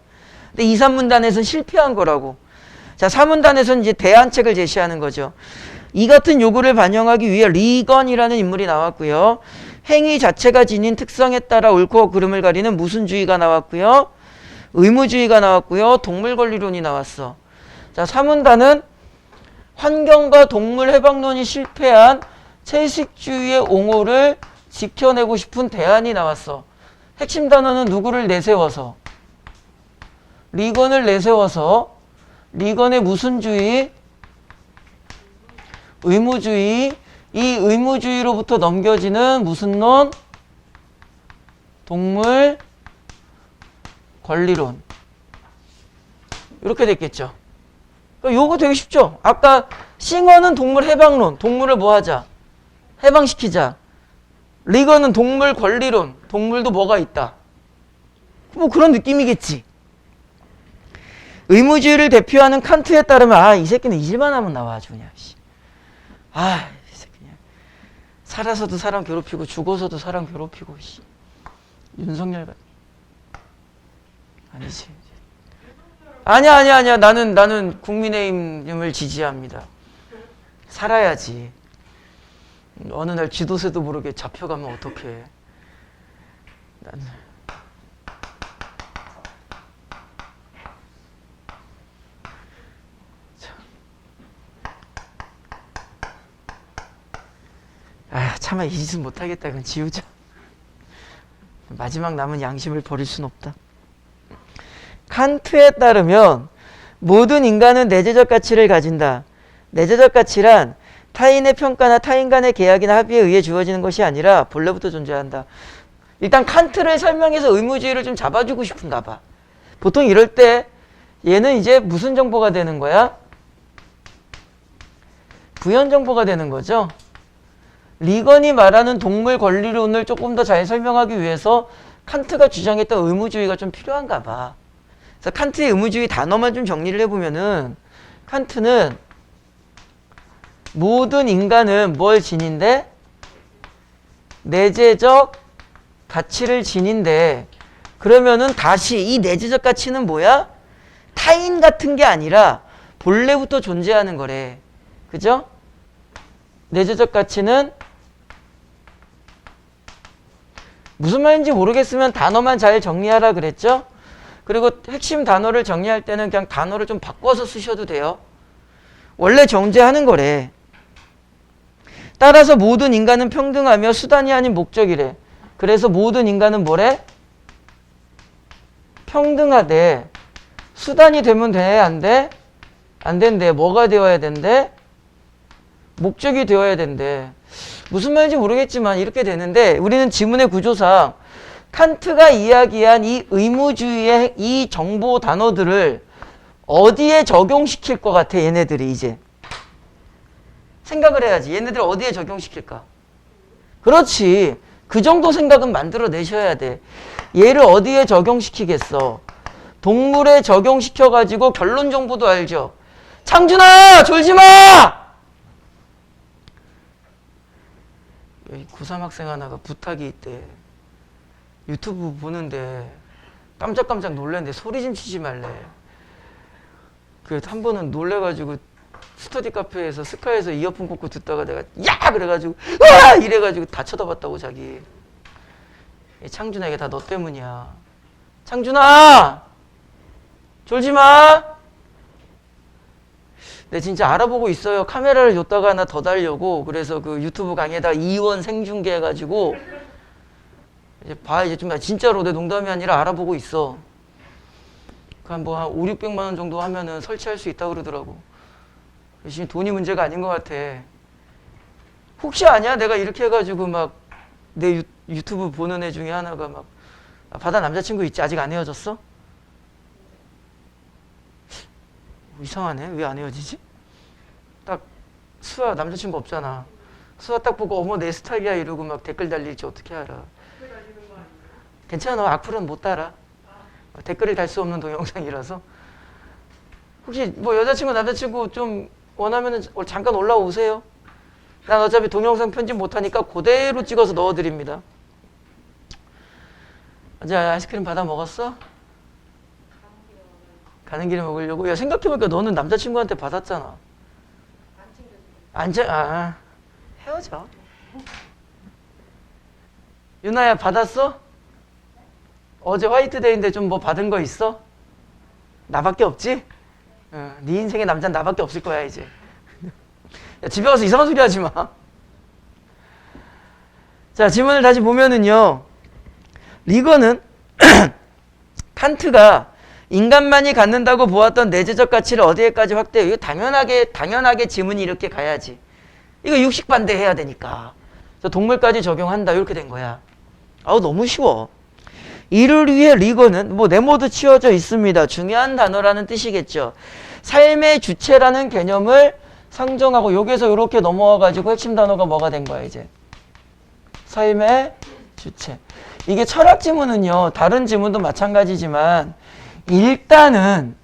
근데 2, 3문단에서는 실패한 거라고. 자, 4문단에서는 이제 대안책을 제시하는 거죠. 이 같은 요구를 반영하기 위해 리건이라는 인물이 나왔고요. 행위 자체가 지닌 특성에 따라 옳고 그름을 가리는 무슨주의가 나왔고요. 의무주의가 나왔고요. 동물 권리론이 나왔어. 자, 3문단은 환경과 동물 해방론이 실패한 채식주의의 옹호를 지켜내고 싶은 대안이 나왔어. 핵심 단어는 누구를 내세워서? 리건을 내세워서 리건의 무슨주의? 의무주의. 이 의무주의로부터 넘겨지는 무슨 론? 동물 권리론. 이렇게 됐겠죠. 요거 되게 쉽죠? 아까 싱어는 동물 해방론. 동물을 뭐 하자? 해방시키자. 리건은 동물 권리론. 동물도 뭐가 있다. 뭐 그런 느낌이겠지. 의무주의를 대표하는 칸트에 따르면 이 새끼는 잊을만 하면 나와 아주 그냥. 이 새끼 그냥 살아서도 사람 괴롭히고 죽어서도 사람 괴롭히고 윤석열 같은. 아니지. 아니야. 나는 국민의힘을 지지합니다. 살아야지. 어느 날 지도세도 모르게 잡혀가면 어떡해. 나는. 차마 이 짓은 못하겠다. 그럼 지우자. 마지막 남은 양심을 버릴 순 없다. 칸트에 따르면 모든 인간은 내재적 가치를 가진다. 내재적 가치란 타인의 평가나 타인 간의 계약이나 합의에 의해 주어지는 것이 아니라 본래부터 존재한다. 일단 칸트를 설명해서 의무주의를 좀 잡아주고 싶은가 봐. 보통 이럴 때 얘는 이제 무슨 정보가 되는 거야? 부연 정보가 되는 거죠. 리건이 말하는 동물 권리론을 조금 더 잘 설명하기 위해서 칸트가 주장했던 의무주의가 좀 필요한가 봐. 그래서 칸트의 의무주의 단어만 좀 정리를 해보면은 칸트는 모든 인간은 뭘 지닌데? 내재적 가치를 지닌데, 그러면은 다시 이 내재적 가치는 뭐야? 타인 같은 게 아니라 본래부터 존재하는 거래. 그죠? 내재적 가치는 무슨 말인지 모르겠으면 단어만 잘 정리하라 그랬죠? 그리고 핵심 단어를 정리할 때는 그냥 단어를 좀 바꿔서 쓰셔도 돼요. 원래 존재하는 거래. 따라서 모든 인간은 평등하며 수단이 아닌 목적이래. 그래서 모든 인간은 뭐래? 평등하대. 수단이 되면 돼? 안 돼? 안 된대. 뭐가 되어야 된대? 목적이 되어야 된대. 무슨 말인지 모르겠지만 이렇게 되는데, 우리는 지문의 구조상 칸트가 이야기한 이 의무주의의 이 정보 단어들을 어디에 적용시킬 것 같아? 얘네들이 이제 생각을 해야지. 얘네들 어디에 적용시킬까? 그렇지. 그 정도 생각은 만들어내셔야 돼. 얘를 어디에 적용시키겠어? 동물에 적용시켜가지고 결론 정보도 알죠. 창준아! 졸지마! 고3 학생 하나가 부탁이 있대. 유튜브 보는데 깜짝깜짝 놀랐는데 소리 좀 치지 말래. 그 한 번은 놀래가지고 스터디 카페에서 스카이에서 이어폰 꽂고 듣다가 내가 야! 그래가지고 으아! 이래가지고 다 쳐다봤다고 자기. 창준에게 다 너 때문이야. 창준아! 졸지마! 내 진짜 알아보고 있어요. 카메라를 줬다가 하나 더 달려고. 그래서 그 유튜브 강의에다 이원 생중계 해가지고 이제 봐. 이제 좀 진짜로 내 농담이 아니라 알아보고 있어. 한 5, 600만 원 정도 하면은 설치할 수 있다고 그러더라고. 지금 돈이 문제가 아닌 것 같아. 혹시 아냐? 내가 이렇게 해가지고 막 내 유튜브 보는 애 중에 하나가 막 바다 남자친구 있지? 아직 안 헤어졌어? 이상하네. 왜 안 헤어지지? 딱 수아 남자친구 없잖아. 수아 딱 보고 어머 내 스타일이야 이러고 막 댓글 달릴지 어떻게 알아. 괜찮아. 악플은 못 달아. 댓글을 달 수 없는 동영상이라서. 혹시 뭐 여자친구 남자친구 좀 원하면은 잠깐 올라오세요. 난 어차피 동영상 편집 못하니까 그대로 찍어서 넣어드립니다. 이제 아이스크림 받아 먹었어? 가는 길에 먹으려고? 야 생각해보니까 너는 남자친구한테 받았잖아. 헤어져. 유나야 받았어? 어제 화이트데이인데 좀 뭐 받은 거 있어? 나밖에 없지? 네 인생의 남자는 나밖에 없을 거야 이제. 야, 집에 가서 이상한 소리 하지 마. 자, 지문을 다시 보면은요. 리거는 칸트가 인간만이 갖는다고 보았던 내재적 가치를 어디에까지 확대해요? 이거 당연하게 지문이 이렇게 가야지. 이거 육식 반대해야 되니까. 그래서 동물까지 적용한다. 이렇게 된 거야. 아우 너무 쉬워. 이를 위해 리거는 뭐 네모도 치워져 있습니다. 중요한 단어라는 뜻이겠죠. 삶의 주체라는 개념을 상정하고 여기서 이렇게 넘어와가지고 핵심 단어가 뭐가 된 거야 이제. 삶의 주체. 이게 철학 지문은요. 다른 지문도 마찬가지지만 일단은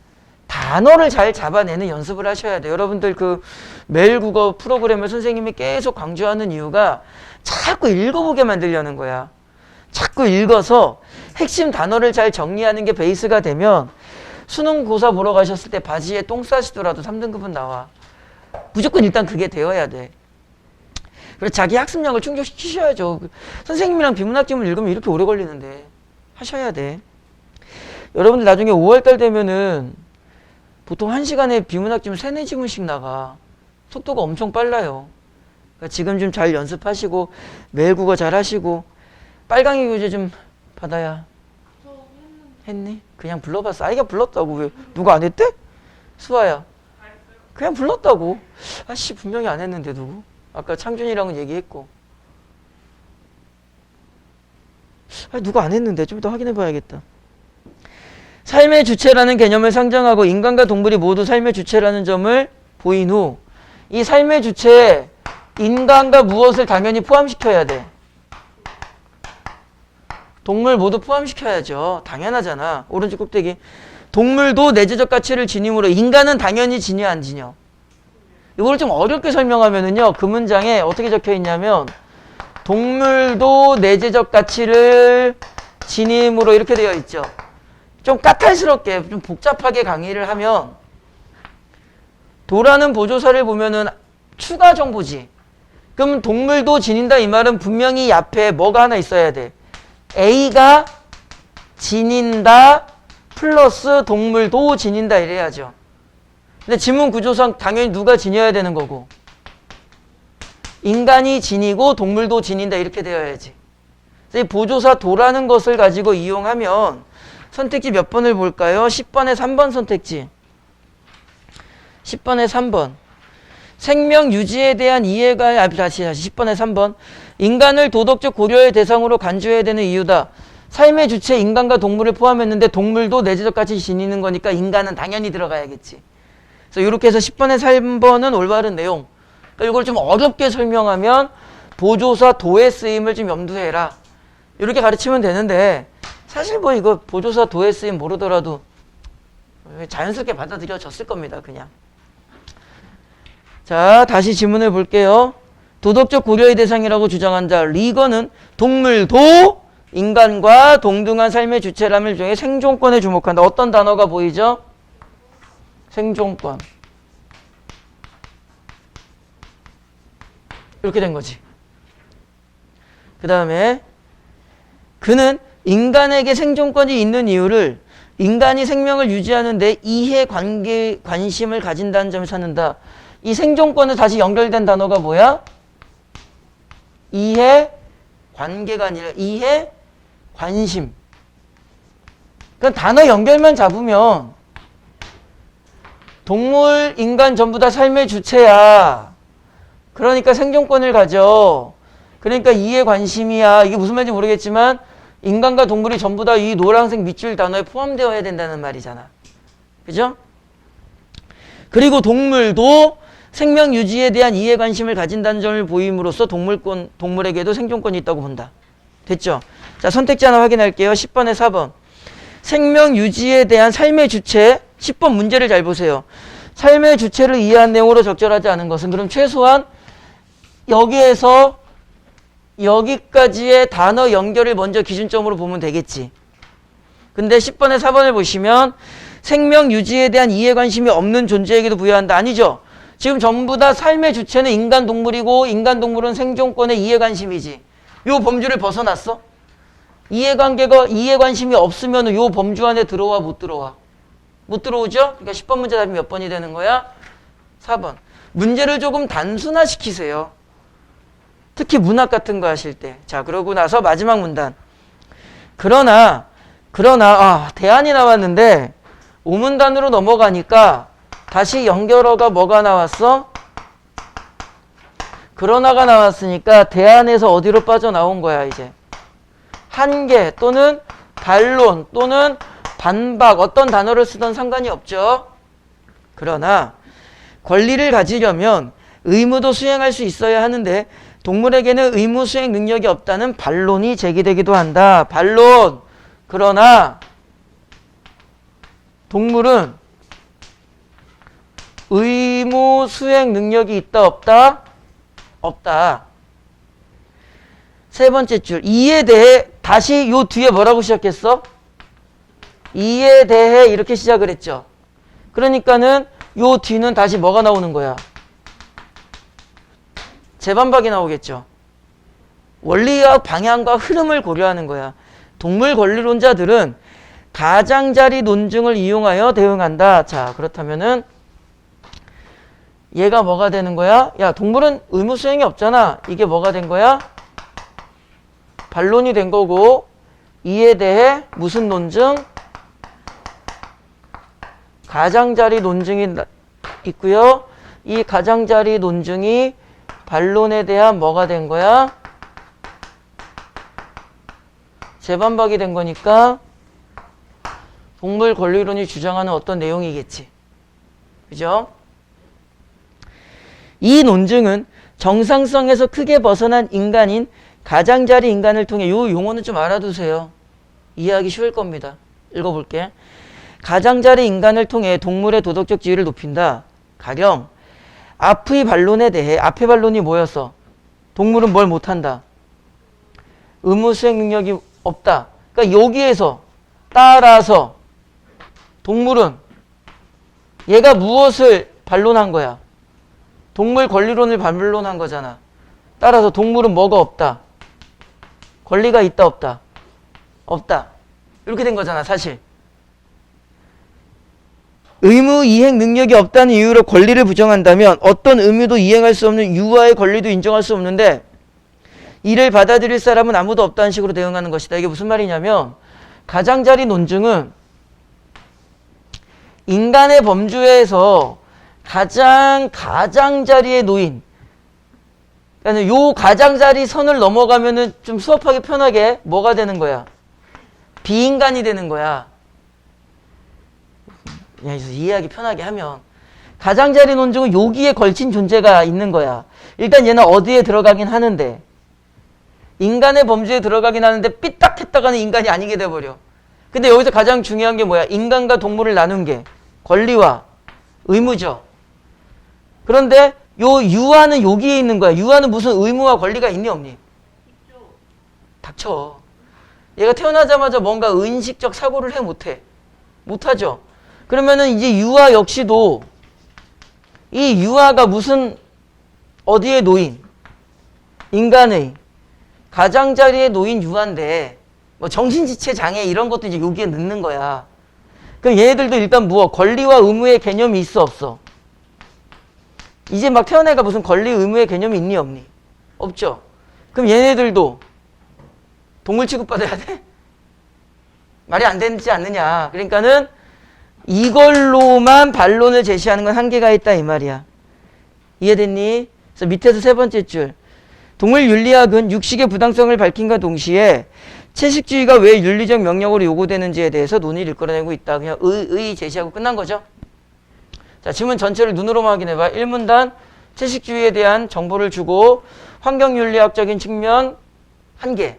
단어를 잘 잡아내는 연습을 하셔야 돼요. 여러분들 그 매일 국어 프로그램을 선생님이 계속 강조하는 이유가 자꾸 읽어보게 만들려는 거야. 자꾸 읽어서 핵심 단어를 잘 정리하는 게 베이스가 되면 수능 고사 보러 가셨을 때 바지에 똥 싸시더라도 3등급은 나와. 무조건 일단 그게 되어야 돼. 그래서 자기 학습력을 충족시키셔야죠. 선생님이랑 비문학 지문 읽으면 이렇게 오래 걸리는데 하셔야 돼. 여러분들 나중에 5월달 되면은 보통 1시간에 비문학 지문 3, 4지문씩 나가. 속도가 엄청 빨라요. 그러니까 지금 좀 잘 연습하시고 매일 국어 잘 하시고 빨강이 교재 좀 받아야. 했니? 그냥 불러봤어. 아이가 불렀다고. 왜 누가 안 했대? 수아야. 그냥 불렀다고. 아씨 분명히 안 했는데 누구? 아까 창준이랑은 얘기했고. 누가 안 했는데 좀 이따 확인해 봐야겠다. 삶의 주체라는 개념을 상정하고 인간과 동물이 모두 삶의 주체라는 점을 보인 후 이 삶의 주체에 인간과 무엇을 당연히 포함시켜야 돼. 동물 모두 포함시켜야죠. 당연하잖아. 오른쪽 꼭대기. 동물도 내재적 가치를 지니므로 인간은 당연히 지니 안 지녀. 이걸 좀 어렵게 설명하면은요. 그 문장에 어떻게 적혀 있냐면 동물도 내재적 가치를 지니므로 이렇게 되어 있죠. 좀 까탈스럽게 좀 복잡하게 강의를 하면 도라는 보조사를 보면은 추가 정보지. 그럼 동물도 지닌다 이 말은 분명히 앞에 뭐가 하나 있어야 돼. A가 지닌다 플러스 동물도 지닌다 이래야죠. 근데 지문 구조상 당연히 누가 지녀야 되는 거고 인간이 지니고 동물도 지닌다 이렇게 되어야지. 그래서 이 보조사 도라는 것을 가지고 이용하면 선택지 몇 번을 볼까요? 10번에 3번 선택지. 10번에 3번. 생명 유지에 대한 이해가 다시 10번에 3번. 인간을 도덕적 고려의 대상으로 간주해야 되는 이유다. 삶의 주체 인간과 동물을 포함했는데 동물도 내재적 가치 지니는 거니까 인간은 당연히 들어가야겠지. 그래서 이렇게 해서 10번에 3번은 올바른 내용. 그러니까 이걸 좀 어렵게 설명하면 보조사 도의 쓰임을 좀 염두해라. 이렇게 가르치면 되는데 사실 뭐 이거 보조사 도의 쓰임 모르더라도 자연스럽게 받아들여졌을 겁니다. 그냥. 자, 다시 지문을 볼게요. 도덕적 고려의 대상이라고 주장한다. 리거는 동물도 인간과 동등한 삶의 주체라는 일종의 생존권에 주목한다. 어떤 단어가 보이죠? 생존권. 이렇게 된 거지. 그 다음에 그는 인간에게 생존권이 있는 이유를 인간이 생명을 유지하는 데 이해 관심을 가진다는 점을 찾는다. 이 생존권에 다시 연결된 단어가 뭐야? 이해 관계가 아니라 이해 관심. 그러니까 단어 연결만 잡으면 동물, 인간 전부 다 삶의 주체야. 그러니까 생존권을 가져. 그러니까 이해 관심이야. 이게 무슨 말인지 모르겠지만 인간과 동물이 전부 다 이 노란색 밑줄 단어에 포함되어야 된다는 말이잖아. 그죠? 그리고 동물도 생명 유지에 대한 이해 관심을 가진다는 점을 보임으로써 동물에게도 생존권이 있다고 본다. 됐죠? 자, 선택지 하나 확인할게요. 10번에 4번. 생명 유지에 대한 삶의 주체. 10번 문제를 잘 보세요. 삶의 주체를 이해한 내용으로 적절하지 않은 것은, 그럼 최소한 여기에서 여기까지의 단어 연결을 먼저 기준점으로 보면 되겠지. 근데 10번에 4번을 보시면 생명 유지에 대한 이해 관심이 없는 존재에게도 부여한다. 아니죠. 지금 전부 다 삶의 주체는 인간 동물이고 인간 동물은 생존권에 이해 관심이지. 요 범주를 벗어났어? 이해 관심이 없으면 요 범주 안에 들어와 못 들어와? 못 들어오죠? 그러니까 10번 문제 답이 몇 번이 되는 거야? 4번. 문제를 조금 단순화시키세요. 특히 문학 같은 거 하실 때. 자, 그러고 나서 마지막 문단. 그러나 대안이 나왔는데 5문단으로 넘어가니까 다시 연결어가 뭐가 나왔어? 그러나가 나왔으니까 대안에서 어디로 빠져나온 거야, 이제. 한계 또는 반론 또는 반박, 어떤 단어를 쓰던 상관이 없죠. 그러나 권리를 가지려면 의무도 수행할 수 있어야 하는데 동물에게는 의무 수행 능력이 없다는 반론이 제기되기도 한다. 반론. 그러나 동물은 의무 수행 능력이 있다 없다? 없다. 세 번째 줄. 이에 대해 다시 요 뒤에 뭐라고 시작했어? 이에 대해 이렇게 시작을 했죠. 그러니까는 요 뒤는 다시 뭐가 나오는 거야? 재반박이 나오겠죠. 원리학 방향과 흐름을 고려하는 거야. 동물 권리론자들은 가장자리 논증을 이용하여 대응한다. 자, 그렇다면은 얘가 뭐가 되는 거야? 야, 동물은 의무 수행이 없잖아. 이게 뭐가 된 거야? 반론이 된 거고, 이에 대해 무슨 논증? 가장자리 논증이 있고요. 이 가장자리 논증이 반론에 대한 뭐가 된 거야? 재반박이 된 거니까 동물 권리론이 주장하는 어떤 내용이겠지. 그죠? 이 논증은 정상성에서 크게 벗어난 인간인 가장자리 인간을 통해, 이 용어는 좀 알아두세요. 이해하기 쉬울 겁니다. 읽어볼게. 가장자리 인간을 통해 동물의 도덕적 지위를 높인다. 가령 앞의 반론에 대해, 앞의 반론이 뭐였어? 동물은 뭘 못한다? 의무 수행 능력이 없다. 그러니까 여기에서 따라서 동물은 얘가 무엇을 반론한 거야? 동물 권리론을 반론한 거잖아. 따라서 동물은 뭐가 없다? 권리가 있다 없다? 없다. 이렇게 된 거잖아, 사실. 의무 이행 능력이 없다는 이유로 권리를 부정한다면 어떤 의무도 이행할 수 없는 유아의 권리도 인정할 수 없는데 이를 받아들일 사람은 아무도 없다는 식으로 대응하는 것이다. 이게 무슨 말이냐면 가장자리 논증은 인간의 범주에서 가장 가장자리에 놓인, 그러니까 요 가장자리 선을 넘어가면은 좀 수업하기 편하게 뭐가 되는 거야? 비인간이 되는 거야. 그냥 이해하기 편하게 하면 가장자리 논증은 여기에 걸친 존재가 있는 거야. 일단 얘는 어디에 들어가긴 하는데, 인간의 범주에 들어가긴 하는데 삐딱했다가는 인간이 아니게 돼버려. 근데 여기서 가장 중요한 게 뭐야? 인간과 동물을 나눈 게 권리와 의무죠. 그런데 요 유아는 여기에 있는 거야. 유아는 무슨 의무와 권리가 있니 없니? 닥쳐. 얘가 태어나자마자 뭔가 의식적 사고를 해 못해? 못하죠. 그러면은 이제 유아 역시도 이 유아가 무슨 어디에 놓인? 인간의 가장자리에 놓인 유아인데 뭐 정신지체 장애 이런 것도 이제 여기에 넣는 거야. 그럼 얘네들도 일단 무엇? 권리와 의무의 개념이 있어 없어? 이제 막 태어나니까 무슨 권리 의무의 개념이 있니 없니? 없죠. 그럼 얘네들도 동물 취급받아야 돼? 말이 안 되지 않느냐. 그러니까는 이걸로만 반론을 제시하는 건 한계가 있다 이 말이야. 이해됐니? 그래서 밑에서 세 번째 줄. 동물 윤리학은 육식의 부당성을 밝힌과 동시에 채식주의가 왜 윤리적 명령으로 요구되는지에 대해서 논의를 이끌어내고 있다. 그냥 제시하고 끝난 거죠. 자, 지문 전체를 눈으로만 확인해봐. 1문단 채식주의에 대한 정보를 주고 환경윤리학적인 측면 1개.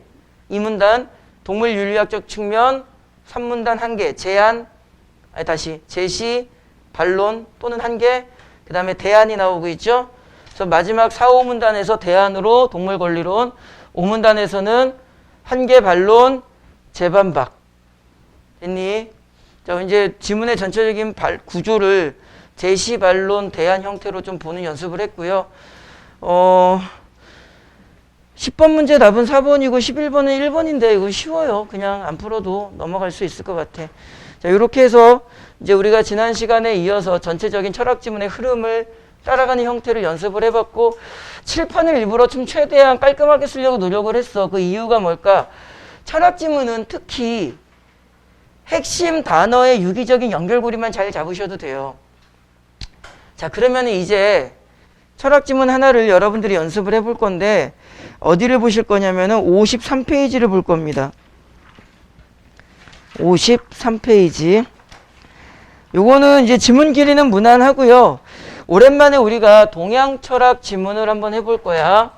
2문단 동물윤리학적 측면 3문단 1개. 제시, 반론 또는 1개. 그 다음에 대안이 나오고 있죠. 그래서 마지막 4, 5문단에서 대안으로 동물권리론, 5문단에서는 1개 반론, 재반박. 됐니? 자, 이제 지문의 전체적인 구조를 제시, 반론, 대안 형태로 좀 보는 연습을 했고요. 10번 문제 답은 4번이고 11번은 1번인데 이거 쉬워요. 그냥 안 풀어도 넘어갈 수 있을 것 같아. 자, 이렇게 해서 이제 우리가 지난 시간에 이어서 전체적인 철학 지문의 흐름을 따라가는 형태를 연습을 해봤고, 칠판을 일부러 좀 최대한 깔끔하게 쓰려고 노력을 했어. 그 이유가 뭘까? 철학 지문은 특히 핵심 단어의 유기적인 연결고리만 잘 잡으셔도 돼요. 자, 그러면 이제 철학 지문 하나를 여러분들이 연습을 해볼 건데, 어디를 보실 거냐면은 53페이지를 볼 겁니다. 53페이지. 요거는 이제 지문 길이는 무난하고요. 오랜만에 우리가 동양 철학 지문을 한번 해볼 거야.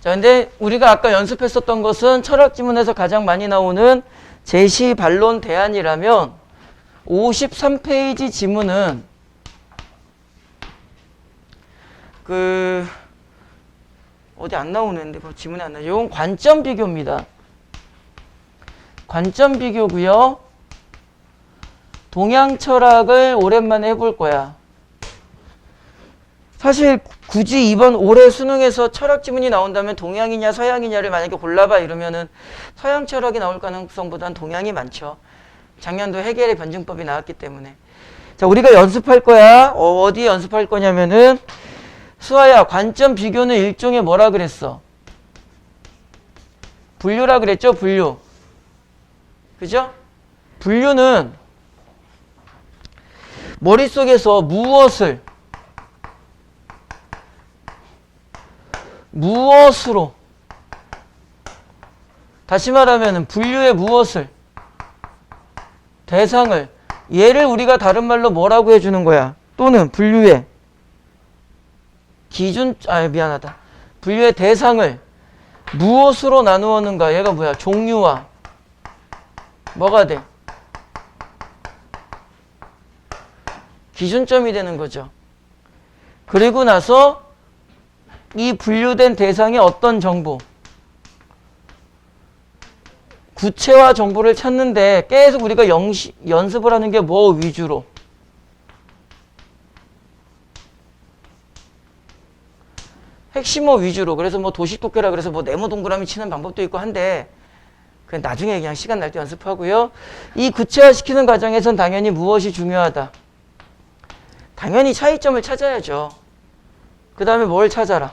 자, 근데 우리가 아까 연습했었던 것은 철학 지문에서 가장 많이 나오는 제시, 반론, 대안이라면 53페이지 지문은 어디 안 나오는데 지문에 안 나오죠. 이건 관점 비교입니다. 관점 비교고요. 동양 철학을 오랜만에 해볼 거야. 사실 굳이 이번 올해 수능에서 철학 지문이 나온다면 동양이냐 서양이냐를 만약에 골라봐 이러면은 서양 철학이 나올 가능성보단 동양이 많죠. 작년도 해겔의 변증법이 나왔기 때문에. 자, 우리가 연습할 거야. 어디 연습할 거냐면은, 수아야, 관점 비교는 일종의 뭐라 그랬어? 분류라 그랬죠? 분류. 그죠? 분류는 머릿속에서 무엇으로, 다시 말하면 분류의 무엇을, 대상을, 얘를 우리가 다른 말로 뭐라고 해주는 거야? 또는 분류의 미안하다. 분류의 대상을 무엇으로 나누었는가? 얘가 뭐야? 종류와 뭐가 돼? 기준점이 되는 거죠. 그리고 나서 이 분류된 대상의 어떤 정보, 구체화 정보를 찾는데 계속 우리가 연습을 하는 게 뭐 위주로? 핵심어 위주로. 그래서 뭐 도식독해라 그래서 뭐 네모 동그라미 치는 방법도 있고 한데, 그냥 나중에 그냥 시간 날 때 연습하고요. 이 구체화시키는 과정에선 당연히 무엇이 중요하다? 당연히 차이점을 찾아야죠. 그 다음에 뭘 찾아라?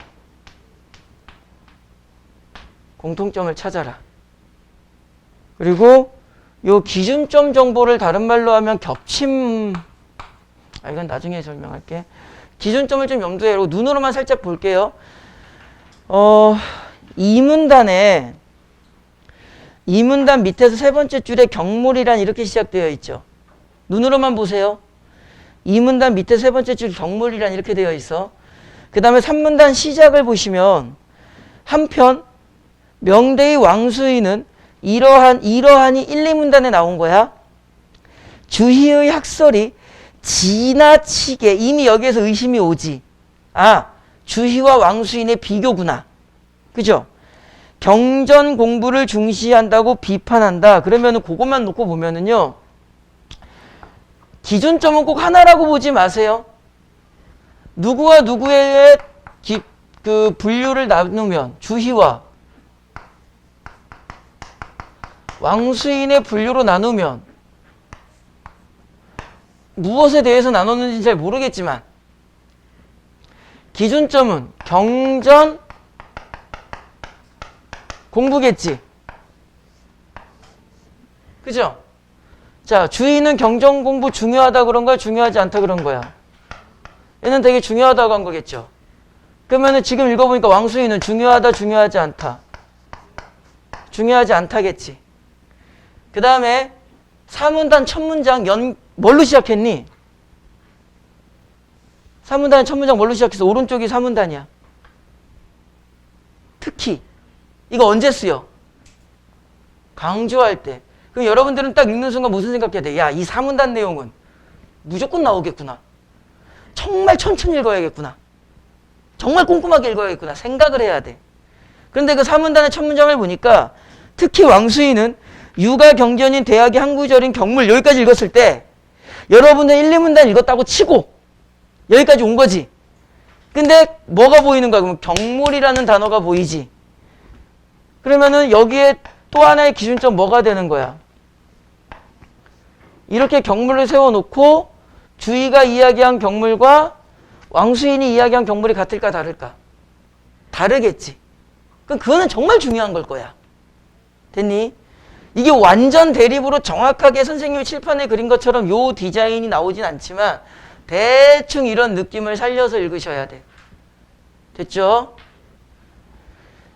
공통점을 찾아라. 그리고 요 기준점 정보를 다른 말로 하면 겹침, 이건 나중에 설명할게. 기준점을 좀 염두에 두고 눈으로만 살짝 볼게요. 2문단 밑에서 세 번째 줄에 경물이란 이렇게 시작되어 있죠. 눈으로만 보세요. 2문단 밑에 세 번째 줄 경물이란 이렇게 되어 있어. 그 다음에 3문단 시작을 보시면 한편 명대의 왕수인은 이러한이 1, 2문단에 나온 거야. 주희의 학설이 지나치게, 이미 여기에서 의심이 오지. 주희와 왕수인의 비교구나. 그죠? 경전 공부를 중시한다고 비판한다. 그러면은 그것만 놓고 보면은요, 기준점은 꼭 하나라고 보지 마세요. 누구와 누구의 그 분류를 나누면, 주희와 왕수인의 분류로 나누면 무엇에 대해서 나눴는지 잘 모르겠지만 기준점은 경전 공부겠지. 그죠? 자, 주희는 경전 공부 중요하다 그런 거야? 중요하지 않다 그런 거야? 얘는 되게 중요하다고 한 거겠죠. 그러면은 지금 읽어보니까 왕수인은 중요하다, 중요하지 않다? 중요하지 않다겠지. 그 다음에 사문단 첫 문장 뭘로 시작했니? 사문단 첫 문장 뭘로 시작해서 오른쪽이 사문단이야. 특히 이거 언제 쓰여? 강조할 때. 그럼 여러분들은 딱 읽는 순간 무슨 생각해야 돼? 야, 이 사문단 내용은 무조건 나오겠구나. 정말 천천히 읽어야겠구나. 정말 꼼꼼하게 읽어야겠구나. 생각을 해야 돼. 그런데 그 사문단의 첫 문장을 보니까 특히 왕수인은 유가 경전인 대학의 한 구절인 경물 여기까지 읽었을 때 여러분은 1, 2문단 읽었다고 치고 여기까지 온 거지. 근데 뭐가 보이는 거야? 그러면 경물이라는 단어가 보이지. 그러면은 여기에 또 하나의 기준점 뭐가 되는 거야? 이렇게 경물을 세워놓고 주의가 이야기한 경물과 왕수인이 이야기한 경물이 같을까 다를까? 다르겠지. 그럼 그거는 정말 중요한 걸 거야. 됐니? 이게 완전 대립으로 정확하게 선생님이 칠판에 그린 것처럼 요 디자인이 나오진 않지만 대충 이런 느낌을 살려서 읽으셔야 돼. 됐죠?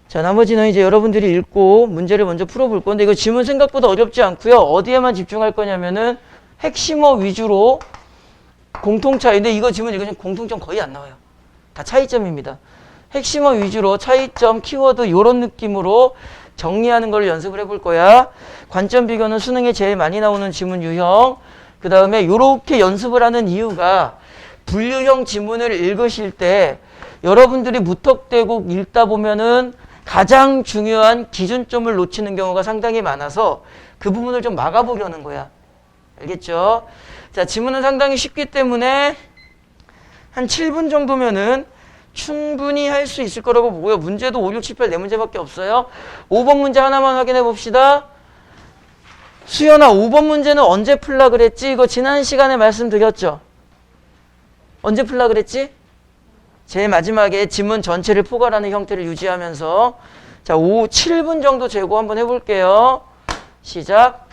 자, 나머지는 이제 여러분들이 읽고 문제를 먼저 풀어볼 건데 이거 지문 생각보다 어렵지 않고요. 어디에만 집중할 거냐면은 핵심어 위주로 공통차이인데 이거 지문 읽으시면 공통점 거의 안 나와요. 다 차이점입니다. 핵심어 위주로 차이점, 키워드 이런 느낌으로 정리하는 걸 연습을 해볼 거야. 관점 비교는 수능에 제일 많이 나오는 지문 유형. 그 다음에 이렇게 연습을 하는 이유가 분류형 지문을 읽으실 때 여러분들이 무턱대고 읽다 보면은 가장 중요한 기준점을 놓치는 경우가 상당히 많아서 그 부분을 좀 막아보려는 거야. 알겠죠? 자, 지문은 상당히 쉽기 때문에 한 7분 정도면은 충분히 할 수 있을 거라고 보고요. 문제도 5, 6, 7, 8 4문제밖에 없어요. 5번 문제 하나만 확인해 봅시다. 수연아, 5번 문제는 언제 풀라 그랬지? 이거 지난 시간에 말씀드렸죠? 언제 풀라 그랬지? 제일 마지막에 지문 전체를 포괄하는 형태를 유지하면서 자, 7분 정도 재고 한번 해볼게요. 시작.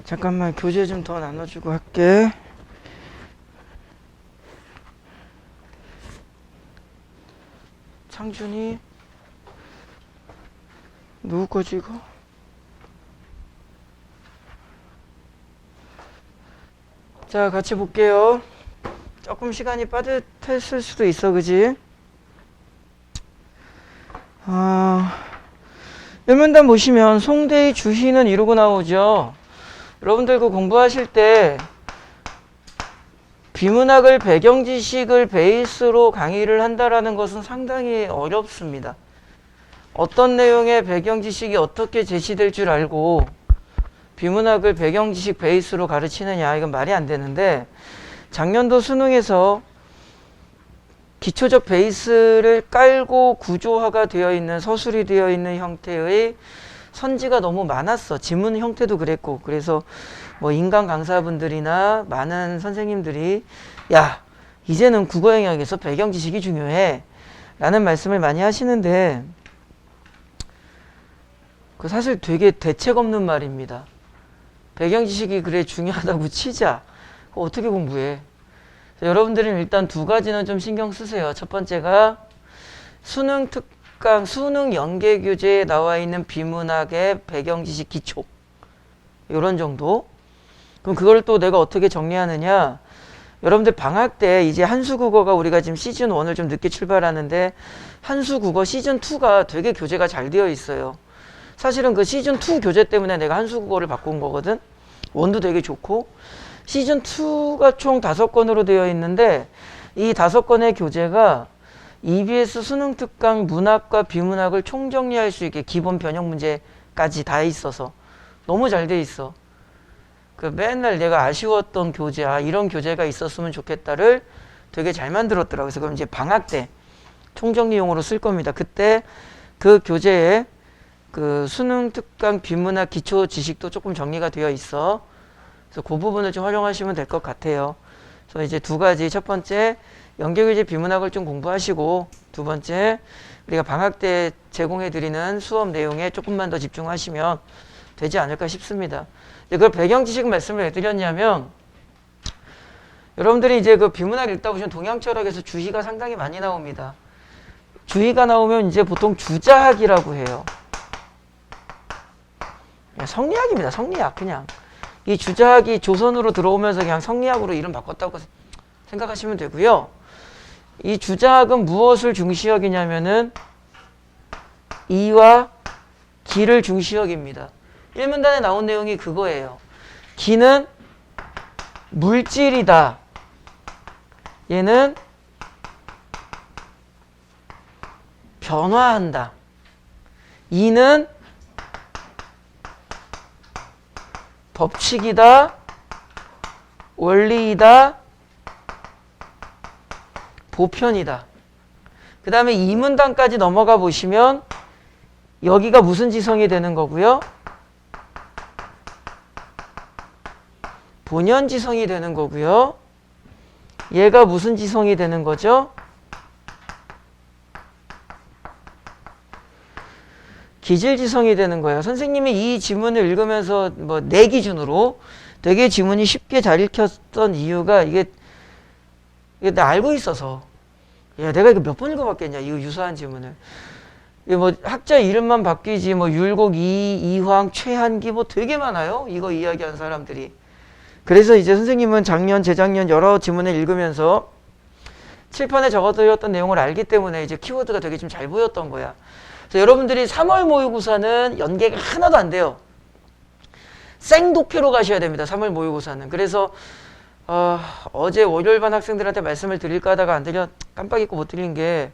잠깐만 교재 좀 더 나눠주고 할게. 창준이 누구 거지 이거? 자, 같이 볼게요. 조금 시간이 빠듯했을 수도 있어, 그지? 일문단 보시면 송대의 주희는 이러고 나오죠. 여러분들 그 공부하실 때 비문학을 배경지식을 베이스로 강의를 한다라는 것은 상당히 어렵습니다. 어떤 내용의 배경지식이 어떻게 제시될 줄 알고 비문학을 배경지식 베이스로 가르치느냐, 이건 말이 안 되는데, 작년도 수능에서 기초적 베이스를 깔고 구조화가 되어 있는, 서술이 되어 있는 형태의 선지가 너무 많았어. 지문 형태도 그랬고. 그래서 뭐 인강 강사분들이나 많은 선생님들이 야, 이제는 국어 영역에서 배경 지식이 중요해 라는 말씀을 많이 하시는데, 그 사실 되게 대책 없는 말입니다. 배경 지식이 그래 중요하다고 치자. 어떻게 공부해? 여러분들은 일단 두 가지는 좀 신경 쓰세요. 첫 번째가 수능 특강, 수능 연계 교재에 나와 있는 비문학의 배경 지식 기초. 이런 정도. 그럼 그걸 또 내가 어떻게 정리하느냐? 여러분들 방학 때 이제 한수국어가 우리가 지금 시즌 1을 좀 늦게 출발하는데 한수국어 시즌 2가 되게 교재가 잘 되어 있어요. 사실은 그 시즌 2 교재 때문에 내가 한수국어를 바꾼 거거든. 1도 되게 좋고 시즌 2가 총 5권으로 되어 있는데 이 5권의 교재가 EBS 수능 특강 문학과 비문학을 총정리할 수 있게 기본 변형 문제까지 다 있어서 너무 잘 돼 있어. 그 맨날 내가 아쉬웠던 교재, 이런 교재가 있었으면 좋겠다를 되게 잘 만들었더라고요. 그래서 그럼 이제 방학 때 총정리용으로 쓸 겁니다. 그때 그 교재에 그 수능 특강 비문학 기초 지식도 조금 정리가 되어 있어. 그래서 그 부분을 좀 활용하시면 될 것 같아요. 그래서 이제 두 가지, 첫 번째 연계교재 비문학을 좀 공부하시고, 두 번째 우리가 방학 때 제공해드리는 수업 내용에 조금만 더 집중하시면 되지 않을까 싶습니다. 그걸 배경 지식 말씀을 해드렸냐면, 여러분들이 이제 그 비문학 읽다 보시면 동양철학에서 주희가 상당히 많이 나옵니다. 주희가 나오면 이제 보통 주자학이라고 해요. 성리학입니다. 성리학. 그냥 이 주자학이 조선으로 들어오면서 그냥 성리학으로 이름 바꿨다고 생각하시면 되고요. 이 주자학은 무엇을 중시역이냐면은 이와 기를 중시역입니다. 일문단에 나온 내용이 그거예요. 기는 물질이다. 얘는 변화한다. 이는 법칙이다, 원리이다, 보편이다. 그 다음에 이문단까지 넘어가 보시면 여기가 무슨 지성이 되는 거고요? 본연지성이 되는 거고요. 얘가 무슨 지성이 되는 거죠? 기질지성이 되는 거예요. 선생님이 이 지문을 읽으면서 뭐 내 기준으로 되게 지문이 쉽게 잘 읽혔던 이유가 이게 나 알고 있어서. 야, 내가 이거 몇 번 읽어봤겠냐, 이거 유사한 지문을. 이게 뭐 학자 이름만 바뀌지, 뭐 율곡, 이황, 최한기 뭐 되게 많아요. 이거 이야기한 사람들이. 그래서 이제 선생님은 작년, 재작년 여러 지문을 읽으면서 칠판에 적어드렸던 내용을 알기 때문에 이제 키워드가 되게 좀 잘 보였던 거야. 그래서 여러분들이 3월 모의고사는 연계가 하나도 안 돼요. 생독해로 가셔야 됩니다. 3월 모의고사는. 그래서 어제 월요일반 학생들한테 말씀을 드릴까 하다가 안 드려 깜빡 잊고 못 드린 게,